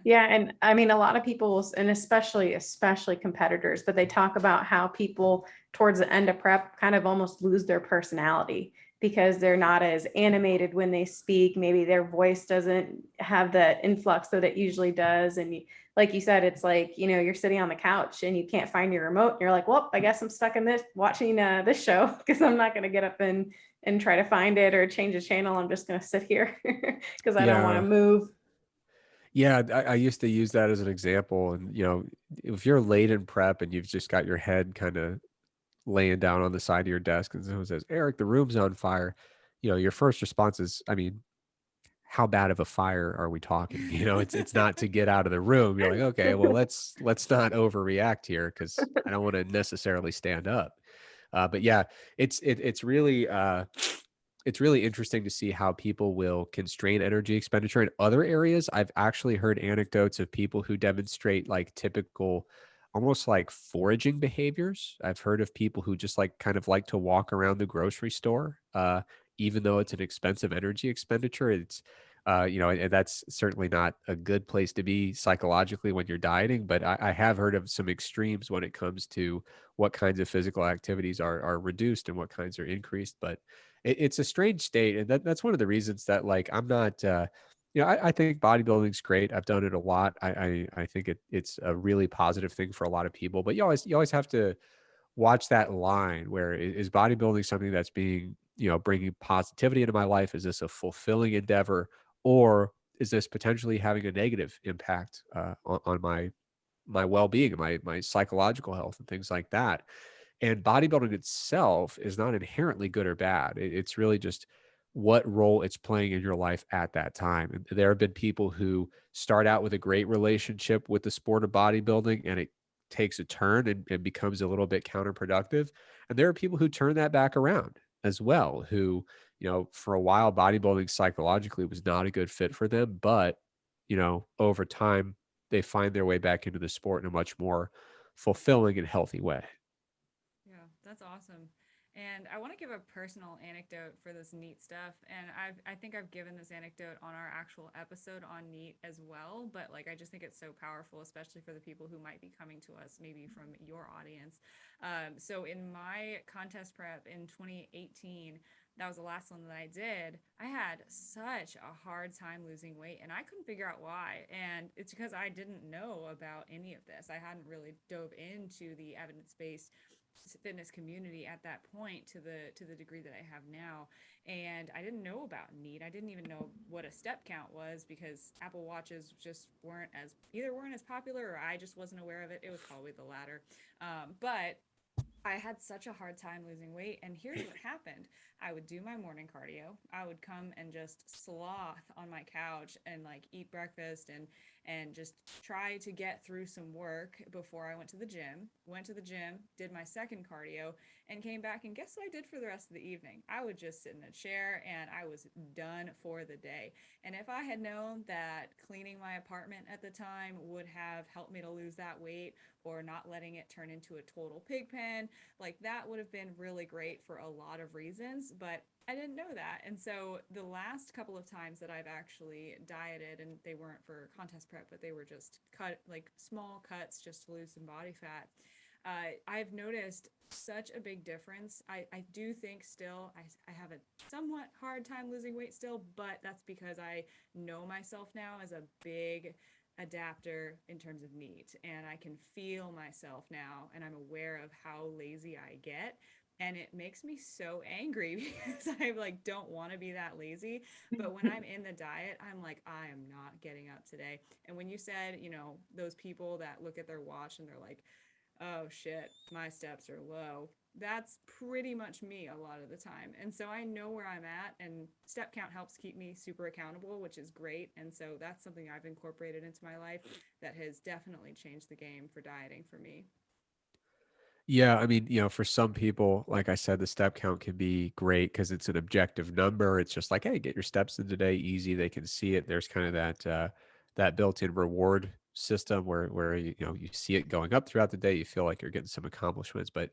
Yeah, and I mean, a lot of people will, and especially competitors, but they talk about how people towards the end of prep kind of almost lose their personality because they're not as animated when they speak. Maybe their voice doesn't have the influx that it usually does. And like you said, it's like, you're sitting on the couch and you can't find your remote. And you're like, well, I guess I'm stuck in this watching this show because I'm not going to get up and try to find it or change the channel. I'm just going to sit here because I don't want to Yeah. move. Yeah, I used to use that as an example. And, if you're late in prep and you've just got your head kind of laying down on the side of your desk and someone says, Eric, the room's on fire, your first response is, I mean, how bad of a fire are we talking? It's not to get out of the room. You're like, okay, well, let's not overreact here because I don't want to necessarily stand up. But yeah, it's really interesting to see how people will constrain energy expenditure in other areas. I've actually heard anecdotes of people who demonstrate like typical, almost like foraging behaviors. I've heard of people who just like kind of like to walk around the grocery store, even though it's an expensive energy expenditure. It's and that's certainly not a good place to be psychologically when you're dieting. But I have heard of some extremes when it comes to what kinds of physical activities are reduced and what kinds are increased. But it's a strange state, and that's one of the reasons that like I'm not. I think bodybuilding's great. I've done it a lot. I think it's a really positive thing for a lot of people. But you always have to watch that line where is bodybuilding something that's being bringing positivity into my life? Is this a fulfilling endeavor, or is this potentially having a negative impact on my well-being, my psychological health, and things like that? And bodybuilding itself is not inherently good or bad. It's really just what role it's playing in your life at that time. And there have been people who start out with a great relationship with the sport of bodybuilding and it takes a turn and becomes a little bit counterproductive. And there are people who turn that back around as well, who, for a while, bodybuilding psychologically was not a good fit for them. But, over time, they find their way back into the sport in a much more fulfilling and healthy way. Yeah, that's awesome. And I want to give a personal anecdote for this NEAT stuff. And I think I've given this anecdote on our actual episode on NEAT as well. But like, I just think it's so powerful, especially for the people who might be coming to us, maybe from your audience. So in my contest prep in 2018, that was the last one that I did. I had such a hard time losing weight and I couldn't figure out why. And it's because I didn't know about any of this. I hadn't really dove into the evidence-based fitness community at that point to the degree that I have now. And I didn't know about NEAT. I didn't even know what a step count was because Apple Watches just weren't as popular or I just wasn't aware of it. It was probably the latter. But I had such a hard time losing weight. And here's what happened. I would do my morning cardio. I would come and just sloth on my couch and like eat breakfast and just try to get through some work before I went to the gym. Went to the gym, did my second cardio, and came back. And guess what I did for the rest of the evening? I would just sit in a chair and I was done for the day. And if I had known that cleaning my apartment at the time would have helped me to lose that weight or not letting it turn into a total pig pen, like that would have been really great for a lot of reasons. But I didn't know that. And so the last couple of times that I've actually dieted, and they weren't for contest prep, but they were just cut, like small cuts just to lose some body fat. I've noticed such a big difference. I do think still I have a somewhat hard time losing weight still, but that's because I know myself now as a big adapter in terms of meat, and I can feel myself now, and I'm aware of how lazy I get, and it makes me so angry because I like don't want to be that lazy. But when I'm in the diet, I'm like, I am not getting up today. And when you said, those people that look at their watch and they're like, oh shit, my steps are low, that's pretty much me a lot of the time. And so I know where I'm at, and step count helps keep me super accountable, which is great. And so that's something I've incorporated into my life that has definitely changed the game for dieting for me. Yeah, I mean, for some people, like I said, the step count can be great because it's an objective number. It's just like, hey, get your steps in today, easy. They can see it. There's kind of that built-in reward system where you see it going up throughout the day. You feel like you're getting some accomplishments, but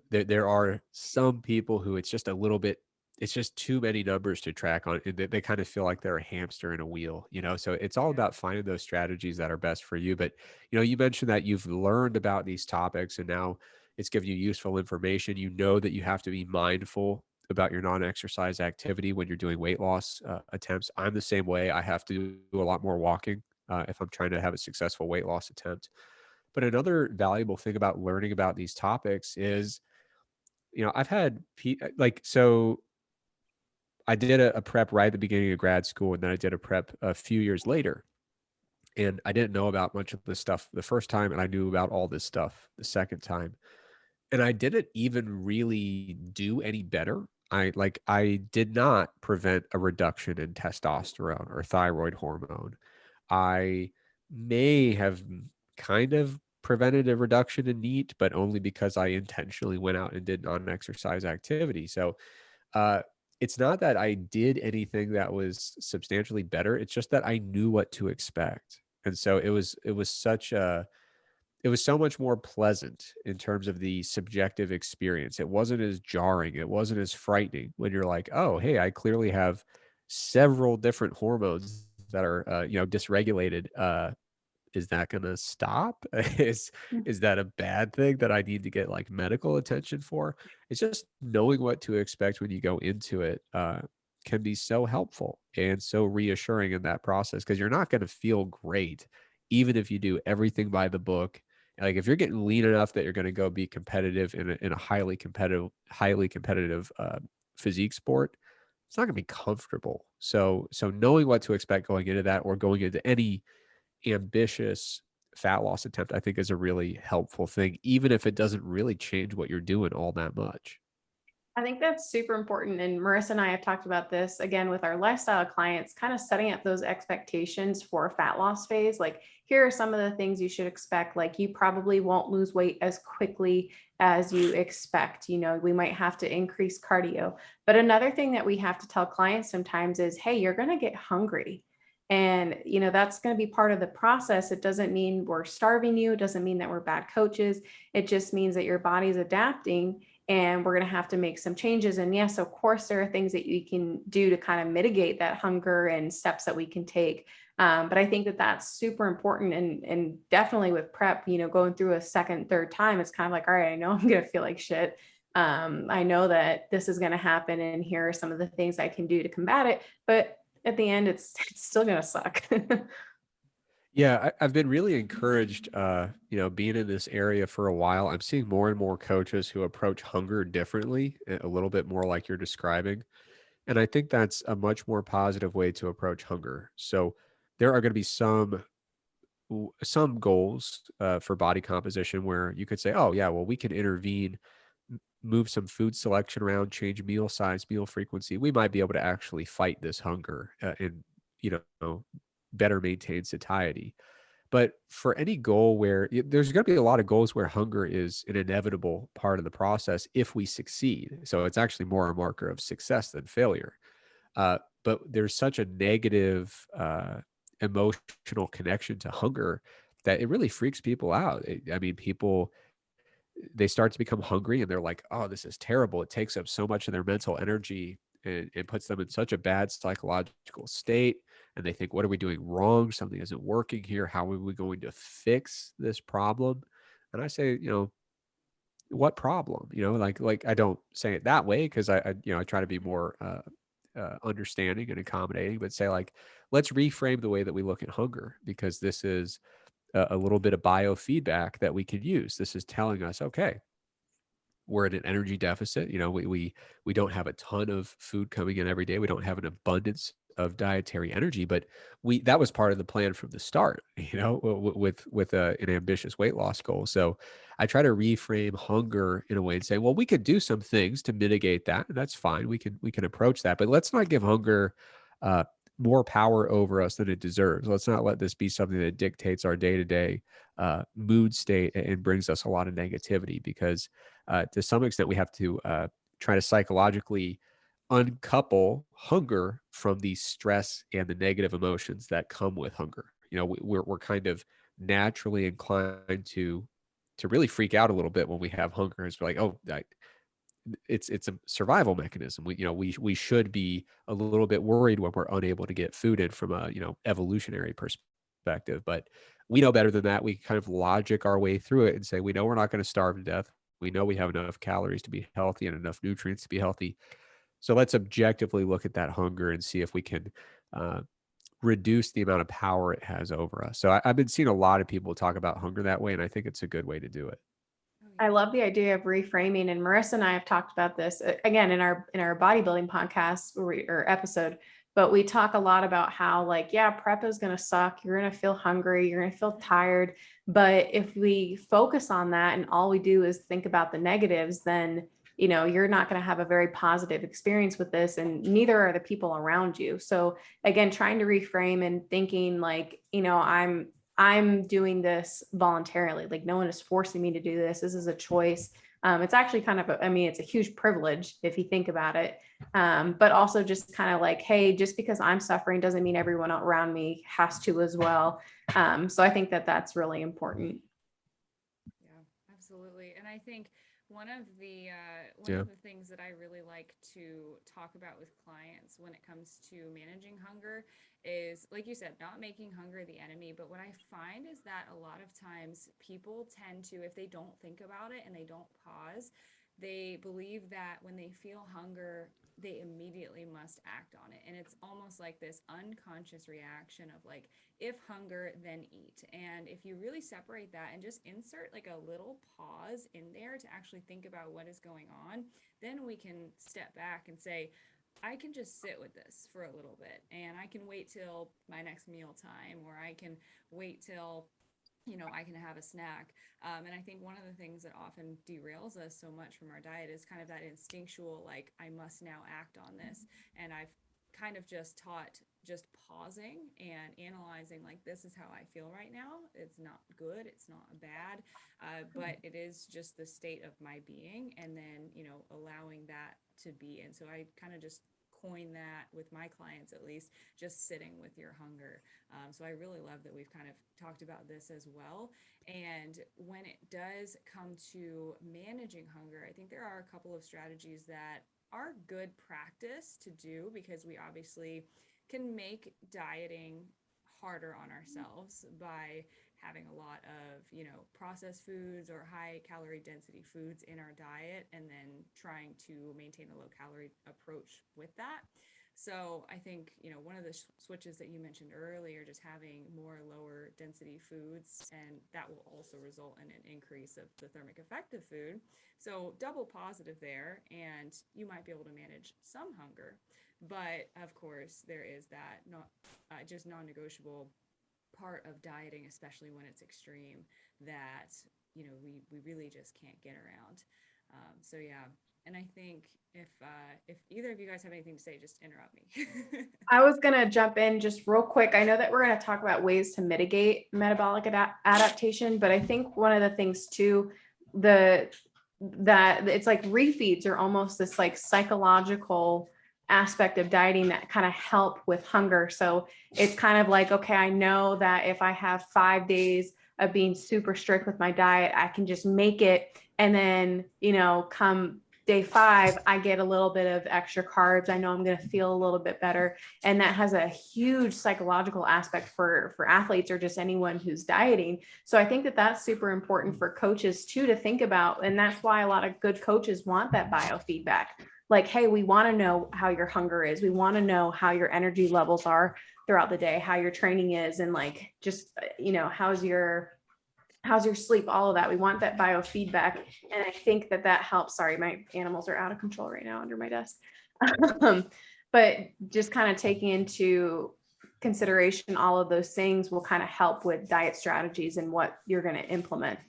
there are some people who it's just a little bit, it's just too many numbers to track on. They kind of feel like they're a hamster in a wheel. So it's all Yeah. about finding those strategies that are best for you. But you mentioned that you've learned about these topics and now it's giving you useful information. You know that you have to be mindful about your non-exercise activity when you're doing weight loss attempts. I'm the same way. I have to do a lot more walking if I'm trying to have a successful weight loss attempt. But another valuable thing about learning about these topics is, I've had so I did a prep right at the beginning of grad school, and then I did a prep a few years later. And I didn't know about much of this stuff the first time, and I knew about all this stuff the second time. And I didn't even really do any better. I did not prevent a reduction in testosterone or thyroid hormone. I may have kind of prevented a reduction in NEAT, but only because I intentionally went out and did non-exercise activity. So uh, it's not that I did anything that was substantially better. It's just that I knew what to expect. And so it was so much more pleasant in terms of the subjective experience. It wasn't as jarring. It wasn't as frightening when you're like, oh, hey, I clearly have several different hormones that are, dysregulated. Is that going to stop? Is that a bad thing that I need to get like medical attention for? It's just knowing what to expect when you go into it can be so helpful and so reassuring in that process because you're not going to feel great even if you do everything by the book. Like if you're getting lean enough that you're going to go be competitive in a highly competitive physique sport, it's not going to be comfortable. So knowing what to expect going into that or going into any ambitious fat loss attempt, I think is a really helpful thing, even if it doesn't really change what you're doing all that much. I think that's super important. And Marissa and I have talked about this again with our lifestyle clients, kind of setting up those expectations for a fat loss phase. Like, here are some of the things you should expect. Like, you probably won't lose weight as quickly as you expect. We might have to increase cardio. But another thing that we have to tell clients sometimes is, hey, you're going to get hungry. And, that's going to be part of the process. It doesn't mean we're starving you. It doesn't mean that we're bad coaches. It just means that your body's adapting and we're going to have to make some changes. And yes, of course, there are things that you can do to kind of mitigate that hunger and steps that we can take. But I think that that's super important. And definitely with prep, going through a second, third time, it's kind of like, all right, I know I'm going to feel like shit. I know that this is going to happen. And here are some of the things I can do to combat it. But at the end, it's still going to suck. Yeah, I've been really encouraged, being in this area for a while. I'm seeing more and more coaches who approach hunger differently, a little bit more like you're describing. And I think that's a much more positive way to approach hunger. So there are going to be some goals for body composition where you could say, oh, yeah, well, we can intervene, move some food selection around, change meal size, meal frequency. We might be able to actually fight this hunger and, you know, better maintain satiety. But for any goal where there's going to be a lot of goals where hunger is an inevitable part of the process if we succeed. So it's actually more a marker of success than failure. But there's such a negative emotional connection to hunger that it really freaks people out. I mean, people they start to become hungry and they're like, oh, this is terrible. It takes up so much of their mental energy and it puts them in such a bad psychological state. And they think, what are we doing wrong? Something isn't working here. How are we going to fix this problem? And I say, what problem? Like I don't say it that way because I try to be more understanding and accommodating, but say like, let's reframe the way that we look at hunger, because this is a little bit of biofeedback that we could use. This is telling us, okay, we're at an energy deficit. We don't have a ton of food coming in every day. We don't have an abundance of dietary energy, but that was part of the plan from the start, with an ambitious weight loss goal. So I try to reframe hunger in a way and say, well, we could do some things to mitigate that, and that's fine. We can approach that, but let's not give hunger uh, more power over us than it deserves. Let's not let this be something that dictates our day-to-day mood state and brings us a lot of negativity, because to some extent we have to try to psychologically uncouple hunger from the stress and the negative emotions that come with hunger. We're kind of naturally inclined to really freak out a little bit when we have hunger. It's like, oh, it's a survival mechanism. We should be a little bit worried when we're unable to get food in from a evolutionary perspective, but we know better than that. We kind of logic our way through it and say, we know we're not going to starve to death. We know we have enough calories to be healthy and enough nutrients to be healthy. So let's objectively look at that hunger and see if we can uh, reduce the amount of power it has over us. So I've been seeing a lot of people talk about hunger that way, and I think it's a good way to do it. Oh, I yeah. love the idea of reframing, and Marissa and I have talked about this again in our bodybuilding podcast or episode, but we talk a lot about how, like, yeah, prep is going to suck. You're going to feel hungry. You're going to feel tired. But if we focus on that and all we do is think about the negatives, then, you're not going to have a very positive experience with this, and neither are the people around you. So again, trying to reframe and thinking like, I'm doing this voluntarily. Like, no one is forcing me to do this. This is a choice. It's actually kind of, it's a huge privilege if you think about it. But also just kind of like, hey, just because I'm suffering doesn't mean everyone around me has to as well. So I think that that's really important. Yeah, absolutely. And I think one of the Yeah. things that I really like to talk about with clients when it comes to managing hunger is, like you said, not making hunger the enemy. But what I find is that a lot of times people tend to, if they don't think about it and they don't pause, they believe that when they feel hunger, they immediately must act on it. And it's almost like this unconscious reaction of like, if hunger, then eat. And if you really separate that and just insert like a little pause in there to actually think about what is going on, then we can step back and say, I can just sit with this for a little bit, and I can wait till my next meal time, or I can wait till I can have a snack. And I think one of the things that often derails us so much from our diet is kind of that instinctual, like, I must now act on this. And I've kind of just taught just pausing and analyzing, like, this is how I feel right now. It's not good. It's not bad. But it is just the state of my being. And then, allowing that to be. And so I kind of just coin that with my clients, at least, just sitting with your hunger. So I really love that we've kind of talked about this as well. And when it does come to managing hunger, I think there are a couple of strategies that are good practice to do, because we obviously can make dieting harder on ourselves by having a lot of, processed foods or high calorie density foods in our diet, and then trying to maintain a low calorie approach with that. So I think, one of the switches that you mentioned earlier, just having more lower density foods, and that will also result in an increase of the thermic effect of food. So double positive there, and you might be able to manage some hunger. But of course, there is that not just non-negotiable part of dieting, especially when it's extreme, that we really just can't get around. So yeah, and I think if either of you guys have anything to say, just interrupt me. I was going to jump in just real quick. I know that we're going to talk about ways to mitigate metabolic adaptation, but I think one of the things too, that it's like refeeds are almost this like psychological aspect of dieting that kind of help with hunger. So it's kind of like, okay, I know that if I have 5 days of being super strict with my diet, I can just make it And then, come day 5, I get a little bit of extra carbs. I know I'm going to feel a little bit better. And that has a huge psychological aspect for athletes or just anyone who's dieting. So I think that that's super important for coaches too, to think about. And that's why a lot of good coaches want that biofeedback. Like, hey, we want to know how your hunger is. We want to know how your energy levels are throughout the day, how your training is, and like, just, how's your sleep, all of that. We want that biofeedback. And I think that helps. Sorry, my animals are out of control right now under my desk. But just kind of taking into consideration all of those things will kind of help with diet strategies and what you're going to implement.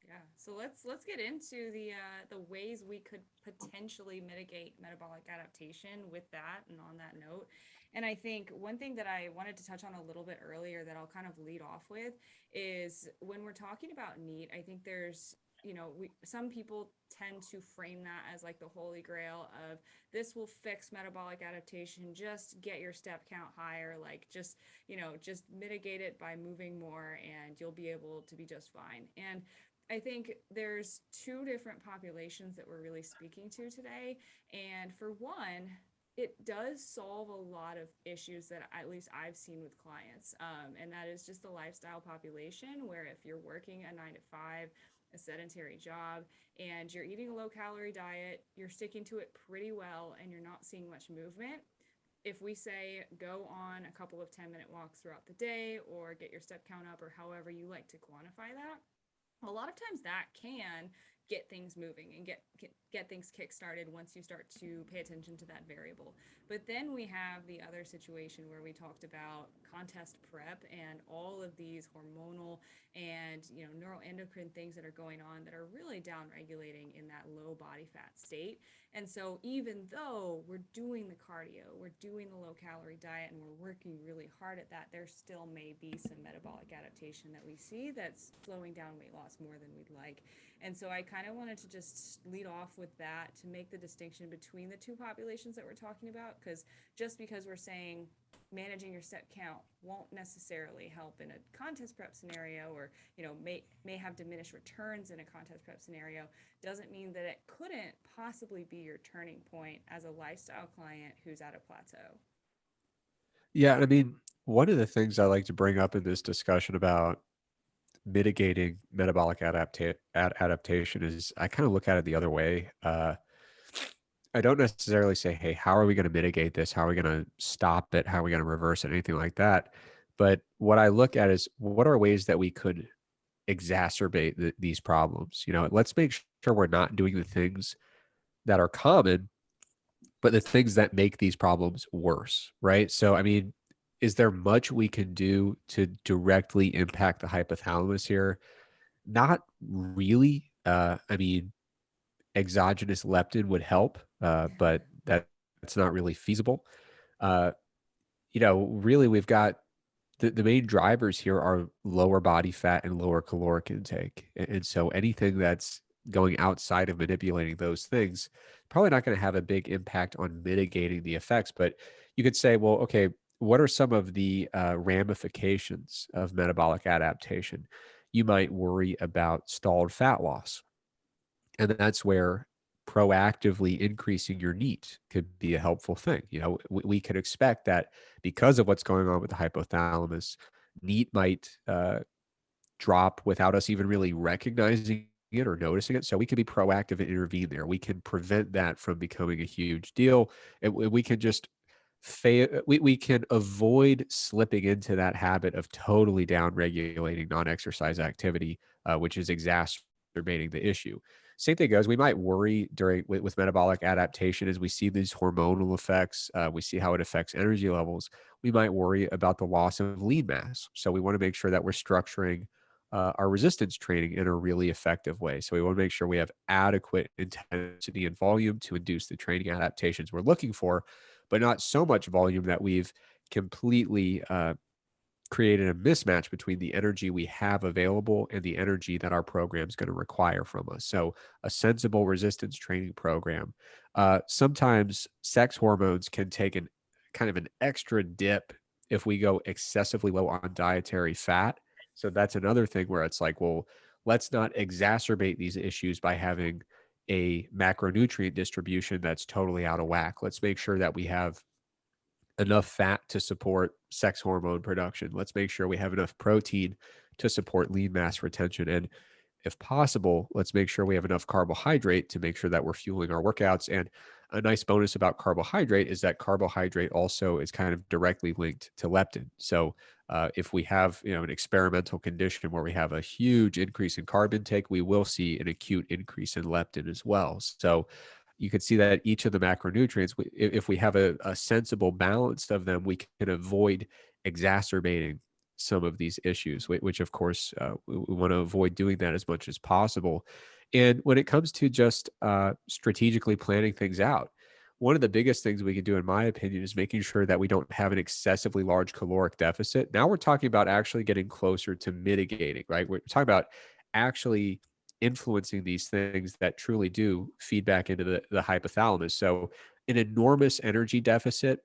Yeah, so let's get into the ways we could potentially mitigate metabolic adaptation with that, and on that note. And I think one thing that I wanted to touch on a little bit earlier that I'll kind of lead off with is when we're talking about NEAT, I think there's, some people tend to frame that as like the holy grail of this will fix metabolic adaptation, just get your step count higher, like just mitigate it by moving more and you'll be able to be just fine. And I think there's two different populations that we're really speaking to today. And for one, it does solve a lot of issues that at least I've seen with clients. And that is just the lifestyle population, where if you're working a 9 to 5, a sedentary job, and you're eating a low calorie diet, you're sticking to it pretty well, and you're not seeing much movement. If we say go on a couple of 10-minute walks throughout the day, or get your step count up, or however you like to quantify that, a lot of times that can get things moving and get things kick-started once you start to pay attention to that variable. But then we have the other situation where we talked about contest prep and all of these hormonal and neuroendocrine things that are going on that are really down regulating in that low body fat state. And so even though we're doing the cardio, we're doing the low calorie diet, and we're working really hard at that, there still may be some metabolic adaptation that we see that's slowing down weight loss more than we'd like. And so I kind of wanted to just lead off with that to make the distinction between the two populations that we're talking about, because just because we're saying managing your step count won't necessarily help in a contest prep scenario, or may have diminished returns in a contest prep scenario, doesn't mean that it couldn't possibly be your turning point as a lifestyle client who's at a plateau. Yeah, I mean, one of the things I like to bring up in this discussion about mitigating metabolic adaptation is I kind of look at it the other way. I don't necessarily say, hey, how are we going to mitigate this? How are we going to stop it? How are we going to reverse it? Anything like that. But what I look at is, what are ways that we could exacerbate these problems? Let's make sure we're not doing the things that are common, but the things that make these problems worse, right? So, I mean, is there much we can do to directly impact the hypothalamus here? Not really. I mean, exogenous leptin would help, but that's not really feasible. Uh, really, we've got the main drivers here are lower body fat and lower caloric intake. And so anything that's going outside of manipulating those things, probably not going to have a big impact on mitigating the effects. But you could say, well, okay, what are some of the ramifications of metabolic adaptation? You might worry about stalled fat loss. And that's where proactively increasing your NEAT could be a helpful thing. We could expect that because of what's going on with the hypothalamus, NEAT might drop without us even really recognizing it or noticing it. So we can be proactive and intervene there. We can prevent that from becoming a huge deal. We can just we can avoid slipping into that habit of totally down regulating non-exercise activity, which is exacerbating the issue. Same thing goes. We might worry with metabolic adaptation as we see these hormonal effects. We see how it affects energy levels. We might worry about the loss of lean mass. So we want to make sure that we're structuring our resistance training in a really effective way. So we want to make sure we have adequate intensity and volume to induce the training adaptations we're looking for, but not so much volume that we've completely created a mismatch between the energy we have available and the energy that our program is going to require from us. So a sensible resistance training program. Sometimes sex hormones can take an kind of an extra dip if we go excessively low on dietary fat. So that's another thing where it's like, well, let's not exacerbate these issues by having a macronutrient distribution that's totally out of whack. Let's make sure that we have enough fat to support sex hormone production. Let's make sure we have enough protein to support lean mass retention. And if possible, let's make sure we have enough carbohydrate to make sure that we're fueling our workouts. And a nice bonus about carbohydrate is that carbohydrate also is kind of directly linked to leptin. So if we have, an experimental condition where we have a huge increase in carb intake, we will see an acute increase in leptin as well. So you can see that each of the macronutrients, if we have a sensible balance of them, we can avoid exacerbating some of these issues, which of course we want to avoid doing that as much as possible. And when it comes to just strategically planning things out, one of the biggest things we can do, in my opinion, is making sure that we don't have an excessively large caloric deficit. Now we're talking about actually getting closer to mitigating, right? We're talking about actually influencing these things that truly do feed back into the hypothalamus. So an enormous energy deficit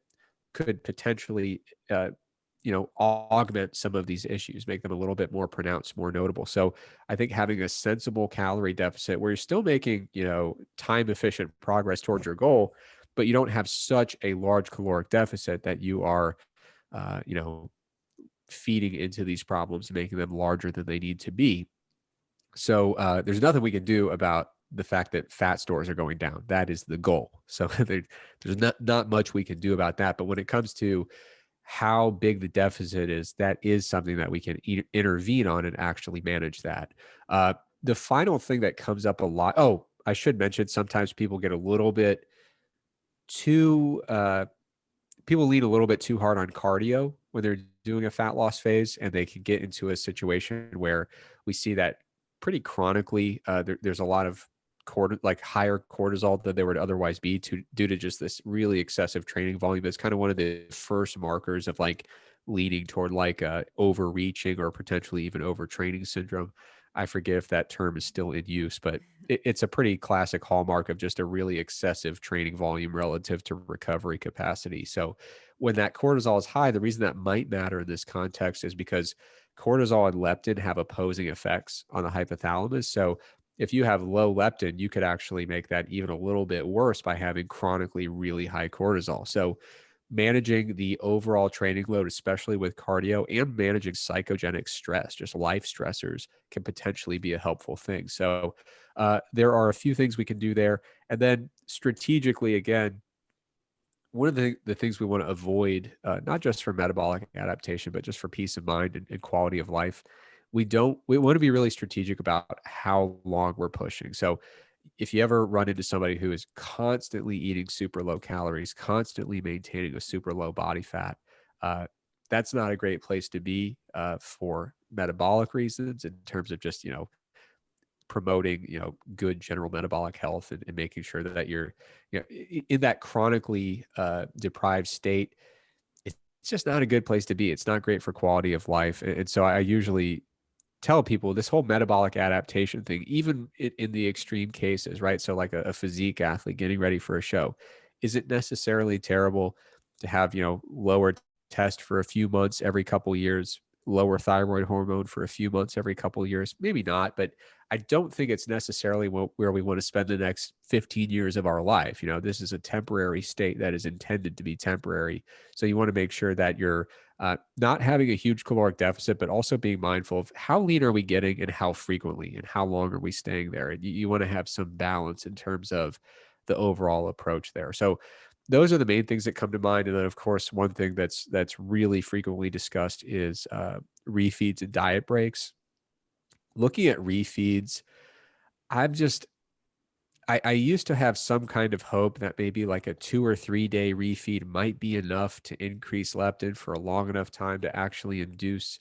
could potentially augment some of these issues, make them a little bit more pronounced, more notable. So I think having a sensible calorie deficit where you're still making, time efficient progress towards your goal, but you don't have such a large caloric deficit that you are, feeding into these problems and making them larger than they need to be. So there's nothing we can do about the fact that fat stores are going down. That is the goal. So there's not much we can do about that. But when it comes to how big the deficit is, that is something that we can intervene on and actually manage that. The final thing that comes up a lot. Oh, I should mention, sometimes people get a little bit too, people lean a little bit too hard on cardio when they're doing a fat loss phase, and they can get into a situation where we see that pretty chronically. There's a lot of higher cortisol than there would otherwise be due to just this really excessive training volume. It's kind of one of the first markers of leaning toward overreaching or potentially even overtraining syndrome. I forget if that term is still in use, but it's a pretty classic hallmark of just a really excessive training volume relative to recovery capacity. So when that cortisol is high, the reason that might matter in this context is because cortisol and leptin have opposing effects on the hypothalamus. So if you have low leptin, you could actually make that even a little bit worse by having chronically really high cortisol. So managing the overall training load, especially with cardio, and managing psychogenic stress, just life stressors, can potentially be a helpful thing. So there are a few things we can do there. And then strategically, again, one of the things we want to avoid, not just for metabolic adaptation, but just for peace of mind and quality of life, we want to be really strategic about how long we're pushing. So if you ever run into somebody who is constantly eating super low calories, constantly maintaining a super low body fat, that's not a great place to be for metabolic reasons, in terms of just, promoting, good general metabolic health, and making sure that you're, in that chronically deprived state. It's just not a good place to be. It's not great for quality of life. And so I usually tell people this whole metabolic adaptation thing, even in the extreme cases, right? So like a physique athlete getting ready for a show, is it necessarily terrible to have, lower test for a few months every couple years, lower thyroid hormone for a few months every couple years? Maybe not, but I don't think it's necessarily where we want to spend the next 15 years of our life. This is a temporary state that is intended to be temporary. So you want to make sure that you're not having a huge caloric deficit, but also being mindful of how lean are we getting and how frequently and how long are we staying there. And you want to have some balance in terms of the overall approach there. So those are the main things that come to mind. And then, of course, one thing that's really frequently discussed is refeeds and diet breaks. Looking at refeeds, I'm just I used to have some kind of hope that maybe like a 2 or 3 day refeed might be enough to increase leptin for a long enough time to actually induce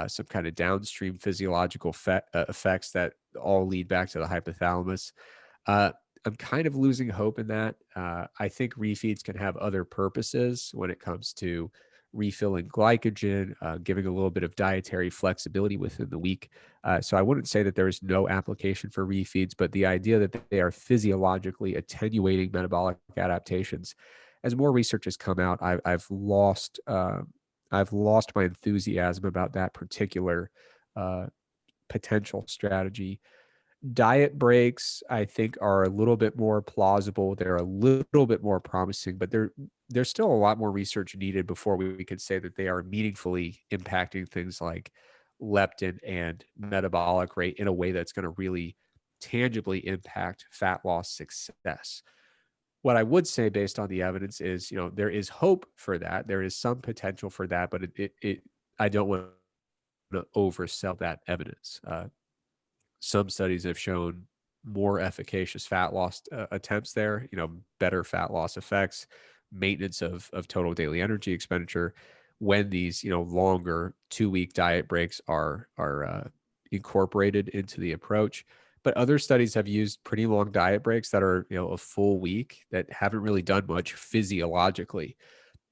some kind of downstream physiological effects that all lead back to the hypothalamus. Uh, I'm kind of losing hope in that. I think refeeds can have other purposes when it comes to refilling glycogen, giving a little bit of dietary flexibility within the week. So I wouldn't say that there is no application for refeeds, but the idea that they are physiologically attenuating metabolic adaptations, as more research has come out, I've lost my enthusiasm about that particular potential strategy. Diet breaks, I think, are a little bit more plausible. They're a little bit more promising, but there's still a lot more research needed before we could say that they are meaningfully impacting things like leptin and metabolic rate in a way that's going to really tangibly impact fat loss success. What I would say based on the evidence is, there is hope for that. There is some potential for that, but I don't want to oversell that evidence. Some studies have shown more efficacious fat loss attempts there, better fat loss effects, maintenance of total daily energy expenditure when these, longer 2-week diet breaks are incorporated into the approach. But other studies have used pretty long diet breaks that are, a full week that haven't really done much physiologically.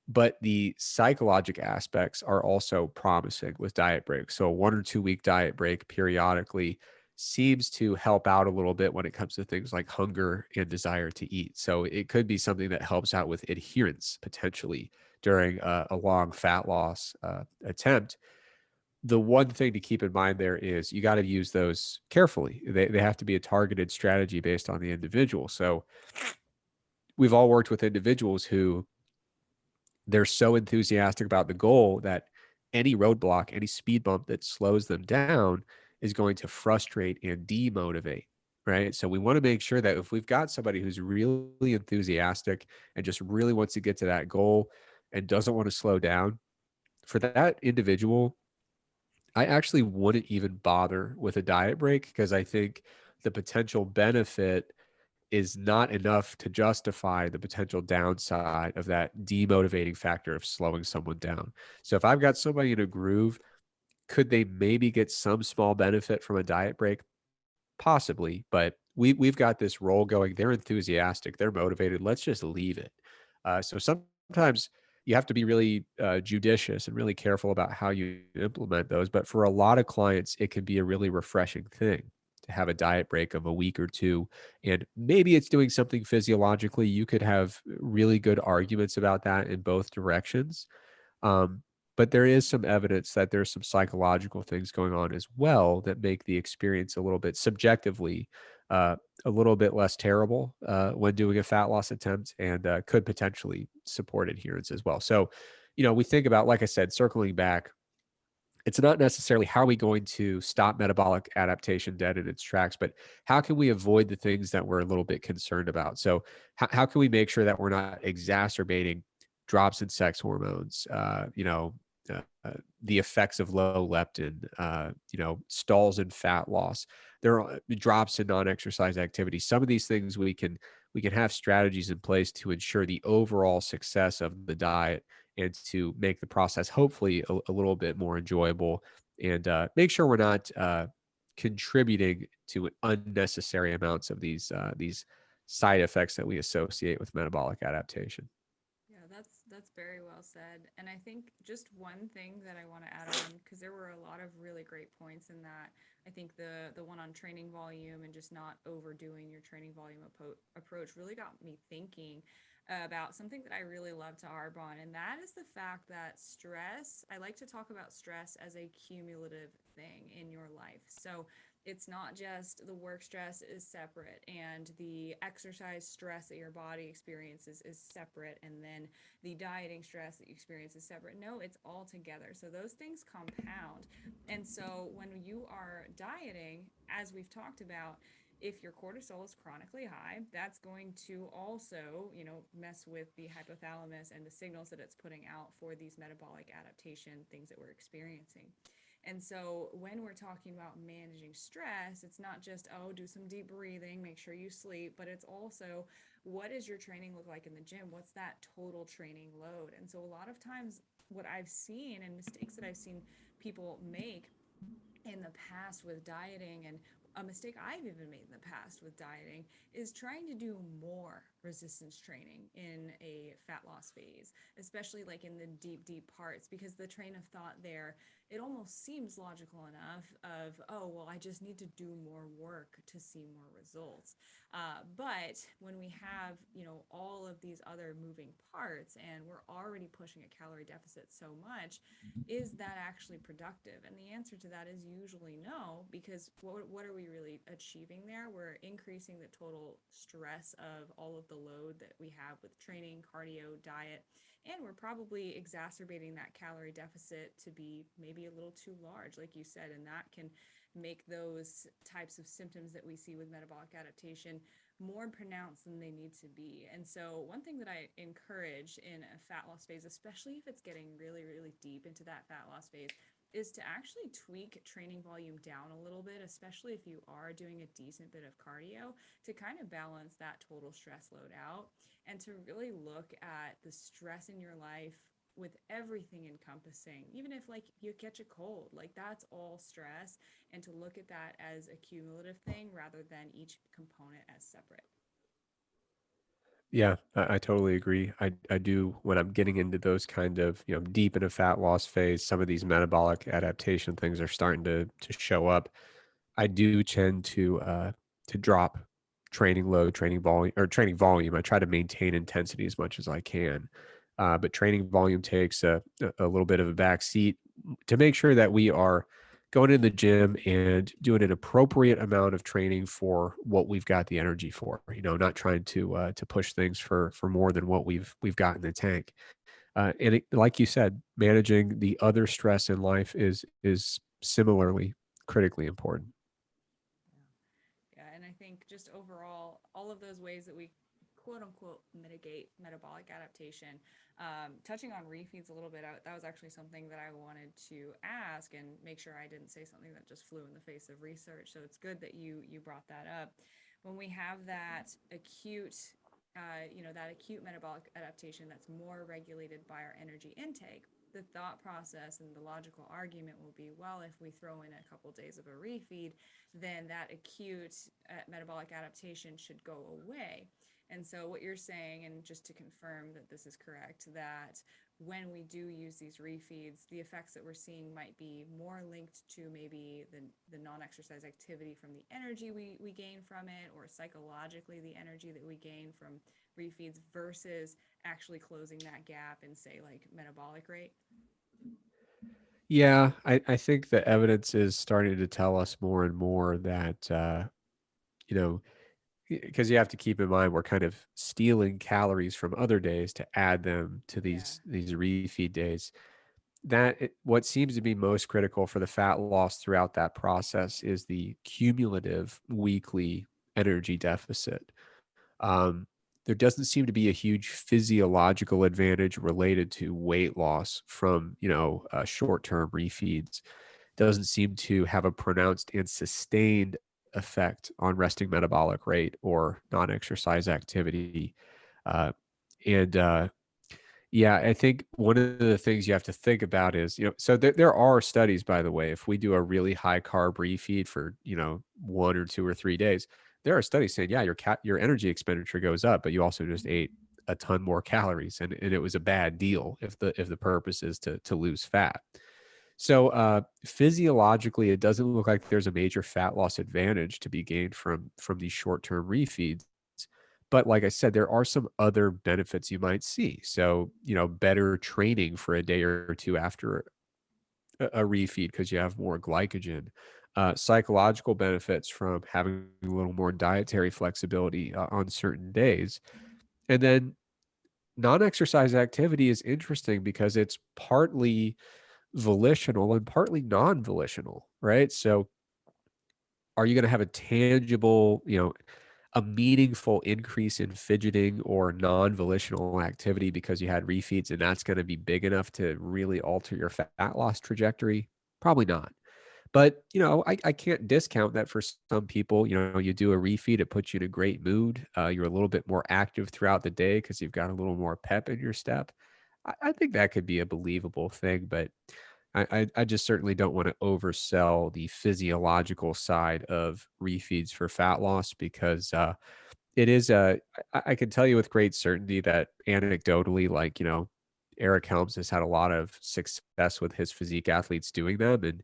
But the psychologic aspects are also promising with diet breaks. So a 1 or 2 week diet break periodically seems to help out a little bit when it comes to things like hunger and desire to eat. So it could be something that helps out with adherence potentially during a long fat loss attempt. The one thing to keep in mind there is you got to use those carefully. They have to be a targeted strategy based on the individual. So we've all worked with individuals who they're so enthusiastic about the goal that any roadblock, any speed bump that slows them down is going to frustrate and demotivate, right? So we want to make sure that if we've got somebody who's really enthusiastic and just really wants to get to that goal and doesn't want to slow down, for that individual, I actually wouldn't even bother with a diet break because I think the potential benefit is not enough to justify the potential downside of that demotivating factor of slowing someone down. So if I've got somebody in a groove, could they maybe get some small benefit from a diet break? Possibly, but we've got this role going. They're enthusiastic. They're motivated. Let's just leave it. So sometimes you have to be really judicious and really careful about how you implement those. But for a lot of clients, it can be a really refreshing thing to have a diet break of a week or two. And maybe it's doing something physiologically. You could have really good arguments about that in both directions. But there is some evidence that there's some psychological things going on as well that make the experience a little bit subjectively a little bit less terrible when doing a fat loss attempt and could potentially support adherence as well. So, we think about, like I said, circling back, it's not necessarily how are we going to stop metabolic adaptation dead in its tracks, but how can we avoid the things that we're a little bit concerned about? So how can we make sure that we're not exacerbating drops in sex hormones, the effects of low leptin, stalls in fat loss, there are drops in non-exercise activity. Some of these things we can have strategies in place to ensure the overall success of the diet and to make the process hopefully a little bit more enjoyable and make sure we're not contributing to unnecessary amounts of these side effects that we associate with metabolic adaptation. Yeah, that's very well said. And I think just one thing that I want to add on, because there were a lot of really great points in that. I think the one on training volume and just not overdoing your training volume approach really got me thinking about something that I really love to harp on, and that is the fact that stress, I like to talk about stress as a cumulative thing in your life. So it's not just the work stress is separate and the exercise stress that your body experiences is separate, and then the dieting stress that you experience is separate. No, it's all together. So those things compound. And so when you are dieting, as we've talked about, if your cortisol is chronically high, that's going to also, mess with the hypothalamus and the signals that it's putting out for these metabolic adaptation things that we're experiencing. And so when we're talking about managing stress, it's not just, oh, do some deep breathing, make sure you sleep, but it's also, what does your training look like in the gym? What's that total training load? And so a lot of times what I've seen and mistakes that I've seen people make in the past with dieting, and a mistake I've even made in the past with dieting, is trying to do more resistance training in a fat loss phase, especially like in the deep parts, because the train of thought there it almost seems logical enough of, oh, well, I just need to do more work to see more results. But when we have, all of these other moving parts and we're already pushing a calorie deficit so much, is that actually productive? And the answer to that is usually no, because what are we really achieving there? We're increasing the total stress of all of the load that we have with training, cardio, diet, and we're probably exacerbating that calorie deficit to be maybe a little too large, like you said, and that can make those types of symptoms that we see with metabolic adaptation more pronounced than they need to be. And so one thing that I encourage in a fat loss phase, especially if it's getting really, really deep into that fat loss phase, is to actually tweak training volume down a little bit, especially if you are doing a decent bit of cardio, to kind of balance that total stress load out and to really look at the stress in your life with everything encompassing. Even if like you catch a cold, like that's all stress, and to look at that as a cumulative thing rather than each component as separate. Yeah, I totally agree. I do when I'm getting into those kind of, deep in a fat loss phase, some of these metabolic adaptation things are starting to show up. I do tend to drop training load, training volume. I try to maintain intensity as much as I can. But training volume takes a little bit of a back seat to make sure that we are going in the gym and doing an appropriate amount of training for what we've got the energy for. Not trying to push things for more than what we've got in the tank. And like you said, managing the other stress in life is similarly critically important. Yeah, and I think just overall, all of those ways that we quote unquote mitigate metabolic adaptation. Touching on refeeds a little bit, that was actually something that I wanted to ask and make sure I didn't say something that just flew in the face of research. So it's good that you brought that up. When we have that acute that acute metabolic adaptation that's more regulated by our energy intake, the thought process and the logical argument will be, well, if we throw in a couple days of a refeed, then that acute metabolic adaptation should go away. And so what you're saying, and just to confirm that this is correct, that when we do use these refeeds, the effects that we're seeing might be more linked to maybe the non-exercise activity from the energy we gain from it, or psychologically the energy that we gain from refeeds versus actually closing that gap in, say, like metabolic rate. Yeah, I think the evidence is starting to tell us more and more that, you know, because you have to keep in mind we're kind of stealing calories from other days to add them to Yeah. these refeed days. What seems to be most critical for the fat loss throughout that process is the cumulative weekly energy deficit. Um, there doesn't seem to be a huge physiological advantage related to weight loss from, short-term refeeds. Doesn't seem to have a pronounced and sustained effect on resting metabolic rate or non-exercise activity. Uh, and Yeah, I think one of the things you have to think about is, so there are studies, by the way, if we do a really high carb refeed for, 1 or 2 or 3 days, there are studies saying, yeah, your energy expenditure goes up, but you also just ate a ton more calories, and it was a bad deal if the purpose is to lose fat. So physiologically, it doesn't look like there's a major fat loss advantage to be gained from these short-term refeeds. But like I said, there are some other benefits you might see. So, better training for a day or two after a refeed because you have more glycogen. Psychological benefits from having a little more dietary flexibility on certain days. And then non-exercise activity is interesting because it's partly volitional and partly non-volitional, right? So are you going to have a tangible, a meaningful increase in fidgeting or non-volitional activity because you had refeeds and that's going to be big enough to really alter your fat loss trajectory? Probably not. But, I can't discount that for some people. You do a refeed, it puts you in a great mood. You're a little bit more active throughout the day because you've got a little more pep in your step. I think that could be a believable thing, but I just certainly don't want to oversell the physiological side of refeeds for fat loss because it is I can tell you with great certainty that anecdotally, like, Eric Helms has had a lot of success with his physique athletes doing them. And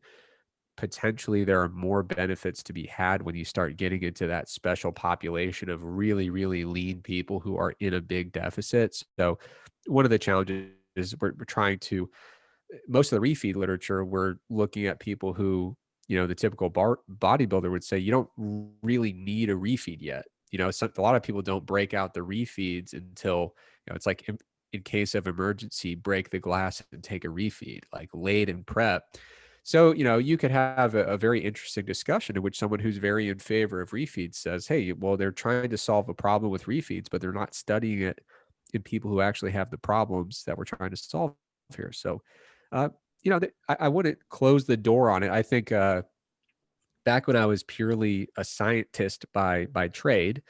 potentially there are more benefits to be had when you start getting into that special population of really, really lean people who are in a big deficit. So one of the challenges is we're trying to, most of the refeed literature, we're looking at people who, the typical bodybuilder would say, you don't really need a refeed yet. A lot of people don't break out the refeeds until, it's like in case of emergency, break the glass and take a refeed, like late in prep. So, you could have a very interesting discussion in which someone who's very in favor of refeeds says, hey, well, they're trying to solve a problem with refeeds, but they're not studying it in people who actually have the problems that we're trying to solve here. So, uh, I wouldn't close the door on it. I think back when I was purely a scientist by trade,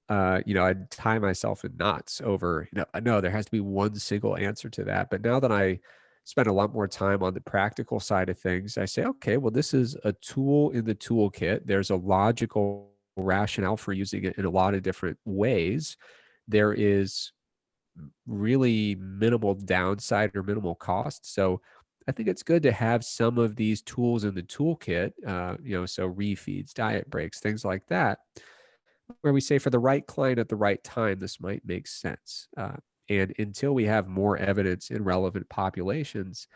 I'd tie myself in knots over, I know there has to be one single answer to that. But now that I spend a lot more time on the practical side of things, I say, okay, well, this is a tool in the toolkit. There's a logical rationale for using it in a lot of different ways. There is really minimal downside or minimal cost. So I think it's good to have some of these tools in the toolkit, so refeeds, diet breaks, things like that, where we say for the right client at the right time, this might make sense. And until we have more evidence in relevant populations,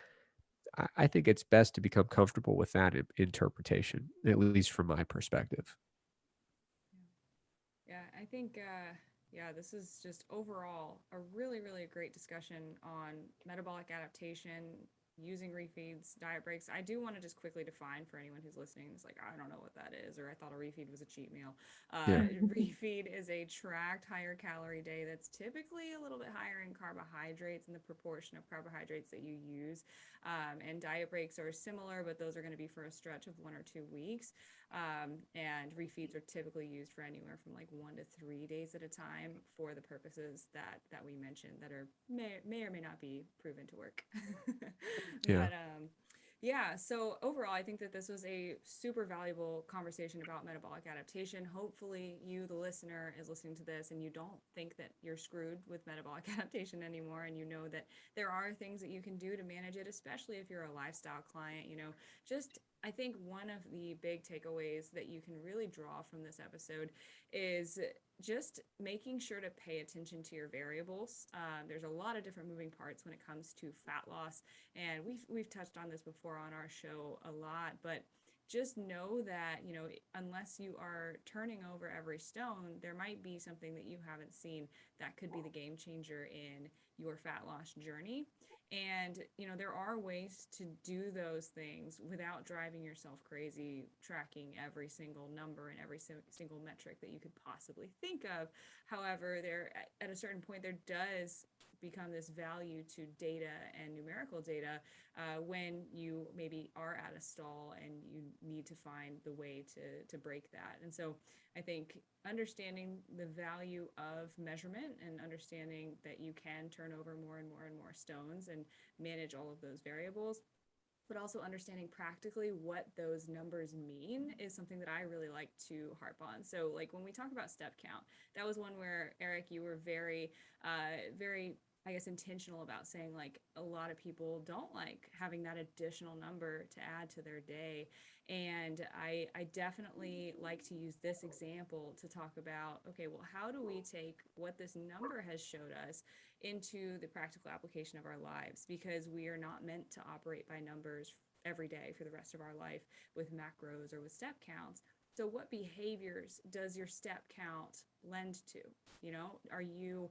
I think it's best to become comfortable with that interpretation, at least from my perspective. Yeah, I think, this is just overall a really, really great discussion on metabolic adaptation, using refeeds, diet breaks. I do want to just quickly define for anyone who's listening, it's like, I don't know what that is, or I thought a refeed was a cheat meal. Yeah. Refeed is a tracked higher calorie day that's typically a little bit higher in carbohydrates and the proportion of carbohydrates that you use. And diet breaks are similar, but those are going to be for a stretch of 1 or 2 weeks. And refeeds are typically used for anywhere from like 1 to 3 days at a time for the purposes that we mentioned that are may or may not be proven to work. Yeah. But yeah, so overall, I think that this was a super valuable conversation about metabolic adaptation. Hopefully, you, the listener, is listening to this and you don't think that you're screwed with metabolic adaptation anymore, and you know that there are things that you can do to manage it, especially if you're a lifestyle client. Just I think one of the big takeaways that you can really draw from this episode is just making sure to pay attention to your variables. There's a lot of different moving parts when it comes to fat loss, and we've touched on this before on our show a lot, but just know that, unless you are turning over every stone, there might be something that you haven't seen that could be the game changer in your fat loss journey. And, there are ways to do those things without driving yourself crazy, tracking every single number and every single metric that you could possibly think of. However, at a certain point, there does become this value to data and numerical data when you maybe are at a stall and you need to find the way to break that. And so I think understanding the value of measurement and understanding that you can turn over more and more and more stones and manage all of those variables, but also understanding practically what those numbers mean is something that I really like to harp on. So like when we talk about step count, that was one where, Eric, you were very, very, I guess, intentional about saying like a lot of people don't like having that additional number to add to their day. And I definitely like to use this example to talk about, okay, well, how do we take what this number has showed us into the practical application of our lives? Because we are not meant to operate by numbers every day for the rest of our life with macros or with step counts. So what behaviors does your step count lend to? Are you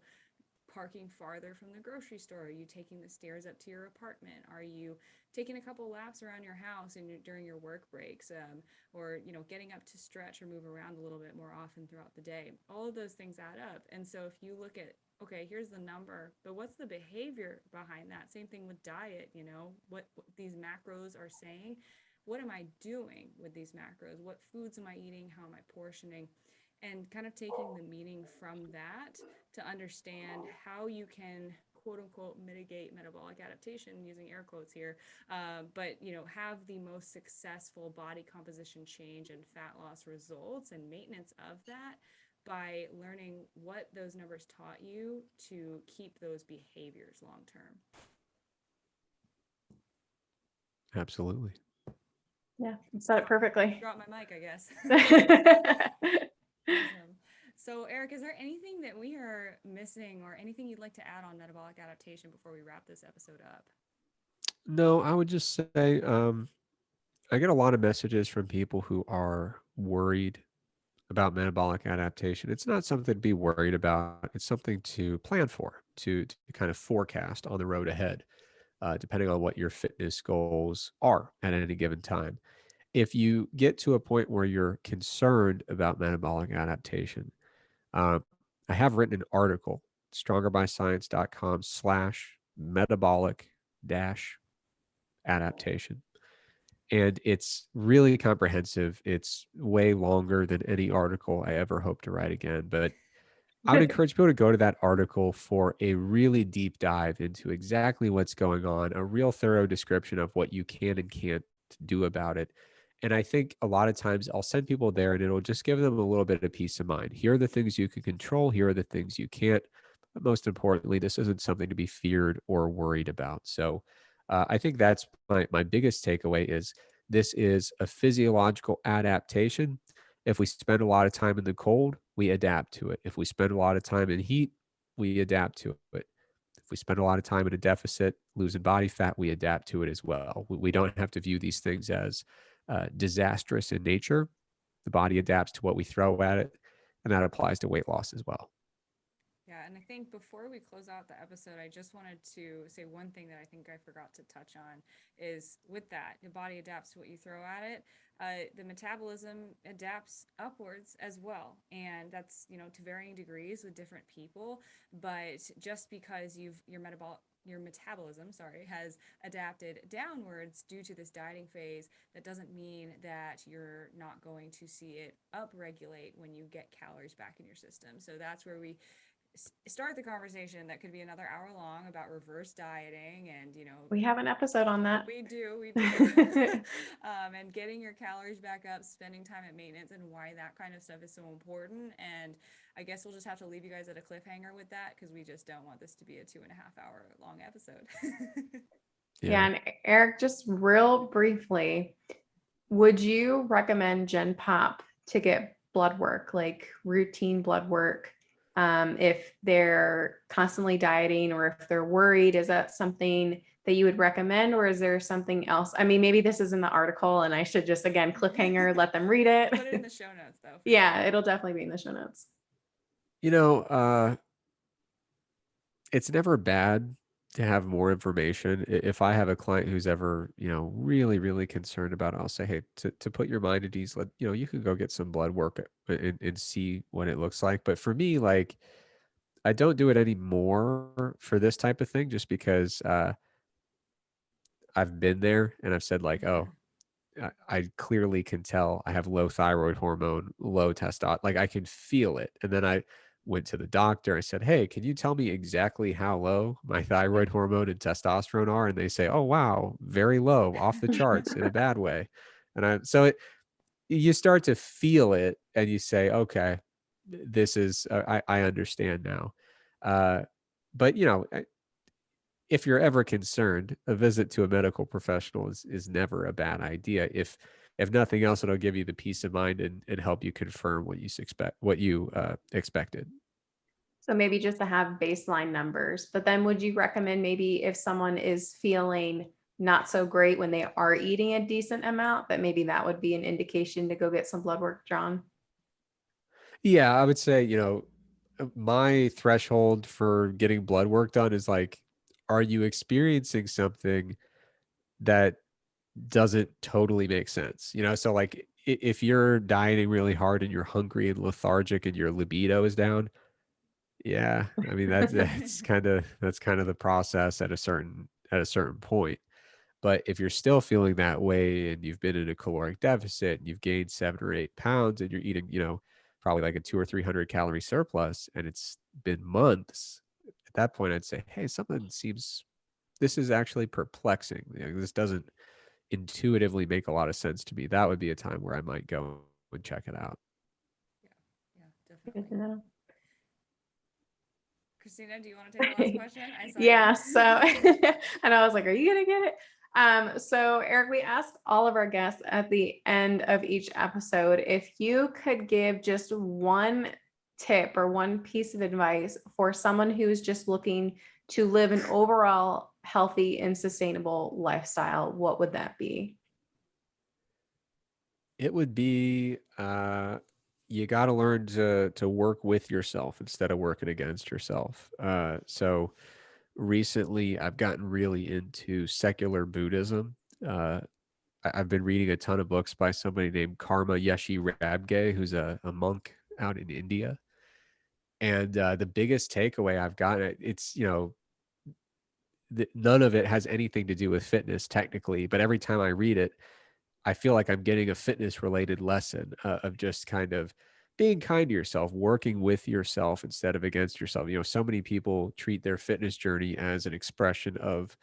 parking farther from the grocery store? Are you taking the stairs up to your apartment? Are you taking a couple laps around your house during your work breaks, or getting up to stretch or move around a little bit more often throughout the day? All of those things add up. And so if you look at, okay, here's the number, but what's the behavior behind that? Same thing with diet. What these macros are saying. What am I doing with these macros? What foods am I eating? How am I portioning? And kind of taking the meaning from that to understand how you can quote unquote mitigate metabolic adaptation, using air quotes here, but have the most successful body composition change and fat loss results and maintenance of that by learning what those numbers taught you to keep those behaviors long term. Absolutely. Yeah, you said it perfectly. Drop my mic, I guess. Awesome. So, Eric, is there anything that we are missing or anything you'd like to add on metabolic adaptation before we wrap this episode up? No, I would just say I get a lot of messages from people who are worried about metabolic adaptation. It's not something to be worried about. It's something to plan for, to kind of forecast on the road ahead, depending on what your fitness goals are at any given time. If you get to a point where you're concerned about metabolic adaptation, uh, I have written an article, strongerbyscience.com/metabolic dash adaptation. And it's really comprehensive. It's way longer than any article I ever hope to write again. But I would encourage people to go to that article for a really deep dive into exactly what's going on, a real thorough description of what you can and can't do about it. And I think a lot of times I'll send people there and it'll just give them a little bit of peace of mind. Here are the things you can control, here are the things you can't. But most importantly, this isn't something to be feared or worried about. So I think that's my biggest takeaway is this is a physiological adaptation. If we spend a lot of time in the cold, we adapt to it. If we spend a lot of time in heat, we adapt to it. If we spend a lot of time in a deficit, losing body fat, we adapt to it as well. We don't have to view these things as disastrous in nature. The body adapts to what we throw at it, and that applies to weight loss as well. Yeah, and I think before we close out the episode, I just wanted to say one thing that I think I forgot to touch on is with that, the body adapts to what you throw at it. The metabolism adapts upwards as well, and that's to varying degrees with different people. But just because your metabolism, has adapted downwards due to this dieting phase, that doesn't mean that you're not going to see it upregulate when you get calories back in your system. So that's where we start the conversation that could be another hour long about reverse dieting and We have an episode on that. we do and getting your calories back up, spending time at maintenance, and why that kind of stuff is so important. And I guess we'll just have to leave you guys at a cliffhanger with that, because we just don't want this to be a 2.5 hour long episode. Yeah, and Eric, just real briefly, would you recommend Gen Pop to get blood work, like routine blood work, if they're constantly dieting or if they're worried? Is that something that you would recommend, or is there something else? I mean, maybe this is in the article and I should just, again, cliffhanger, let them read it. Put it in the show notes, though. Yeah, it'll definitely be in the show notes. It's never bad to have more information. If I have a client who's ever, really, really concerned about it, I'll say, hey, to put your mind at ease, you can go get some blood work and see what it looks like. But for me, like, I don't do it anymore for this type of thing, just because I've been there and I've said like, oh, I clearly can tell I have low thyroid hormone, low testosterone. Like I can feel it. And then I went to the doctor. I said, hey, can you tell me exactly how low my thyroid hormone and testosterone are? And they say, oh, wow, very low, off the charts in a bad way. And you start to feel it and you say, okay, this is, I understand now. But if you're ever concerned, a visit to a medical professional is never a bad idea. If nothing else, it'll give you the peace of mind and help you confirm what you expected. So maybe just to have baseline numbers, but then would you recommend maybe if someone is feeling not so great when they are eating a decent amount, that maybe that would be an indication to go get some blood work drawn? Yeah, I would say, my threshold for getting blood work done is like, are you experiencing something that doesn't totally make sense? So like if you're dieting really hard and you're hungry and lethargic and your libido is down, yeah, I mean that's kind of the process at a certain point. But if you're still feeling that way and you've been in a caloric deficit and you've gained 7 or 8 pounds and you're eating, probably like a 200 or 300 calorie surplus and it's been months, at that point I'd say, hey, this is actually perplexing. This doesn't intuitively make a lot of sense to me. That would be a time where I might go and check it out. Yeah, definitely. Good to know. Christina, do you want to take the last question? Yeah. So, and I was like, are you going to get it? So Eric, we asked all of our guests at the end of each episode if you could give just one tip or one piece of advice for someone who's just looking to live an overall healthy and sustainable lifestyle, what would that be? It would be you got to learn to work with yourself instead of working against yourself. So recently, I've gotten really into secular Buddhism. I've been reading a ton of books by somebody named Karma Yeshi Rabge, who's a monk out in India. And the biggest takeaway I've gotten, it's, none of it has anything to do with fitness technically, but every time I read it, I feel like I'm getting a fitness related lesson of just kind of being kind to yourself, working with yourself instead of against yourself. So many people treat their fitness journey as an expression of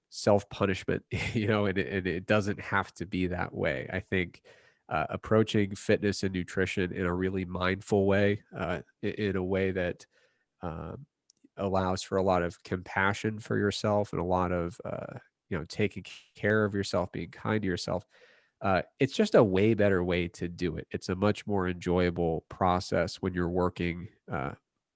self punishment, and it doesn't have to be that way. I think approaching fitness and nutrition in a really mindful way, in a way that um, allows for a lot of compassion for yourself and a lot of taking care of yourself, being kind to yourself. It's just a way better way to do it. It's a much more enjoyable process when you're working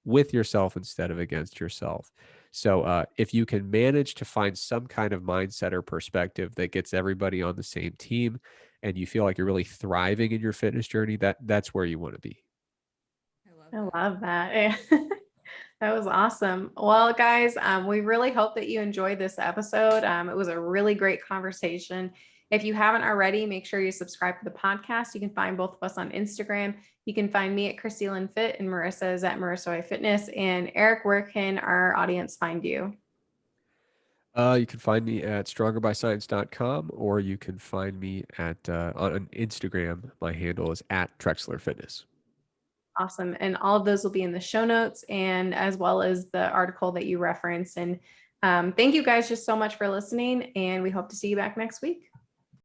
with yourself instead of against yourself. So if you can manage to find some kind of mindset or perspective that gets everybody on the same team, and you feel like you're really thriving in your fitness journey, that's where you want to be. I love I that. love that. That was awesome. Well, guys, we really hope that you enjoyed this episode. It was a really great conversation. If you haven't already, make sure you subscribe to the podcast. You can find both of us on Instagram. You can find me at Christina Fit and Marissa is at Marissa Fitness. And Eric, where can our audience find you? You can find me at strongerbyscience.com, or you can find me at on Instagram. My handle is at Trexler Fitness. Awesome. And all of those will be in the show notes and as well as the article that you referenced. And thank you guys just so much for listening. And we hope to see you back next week.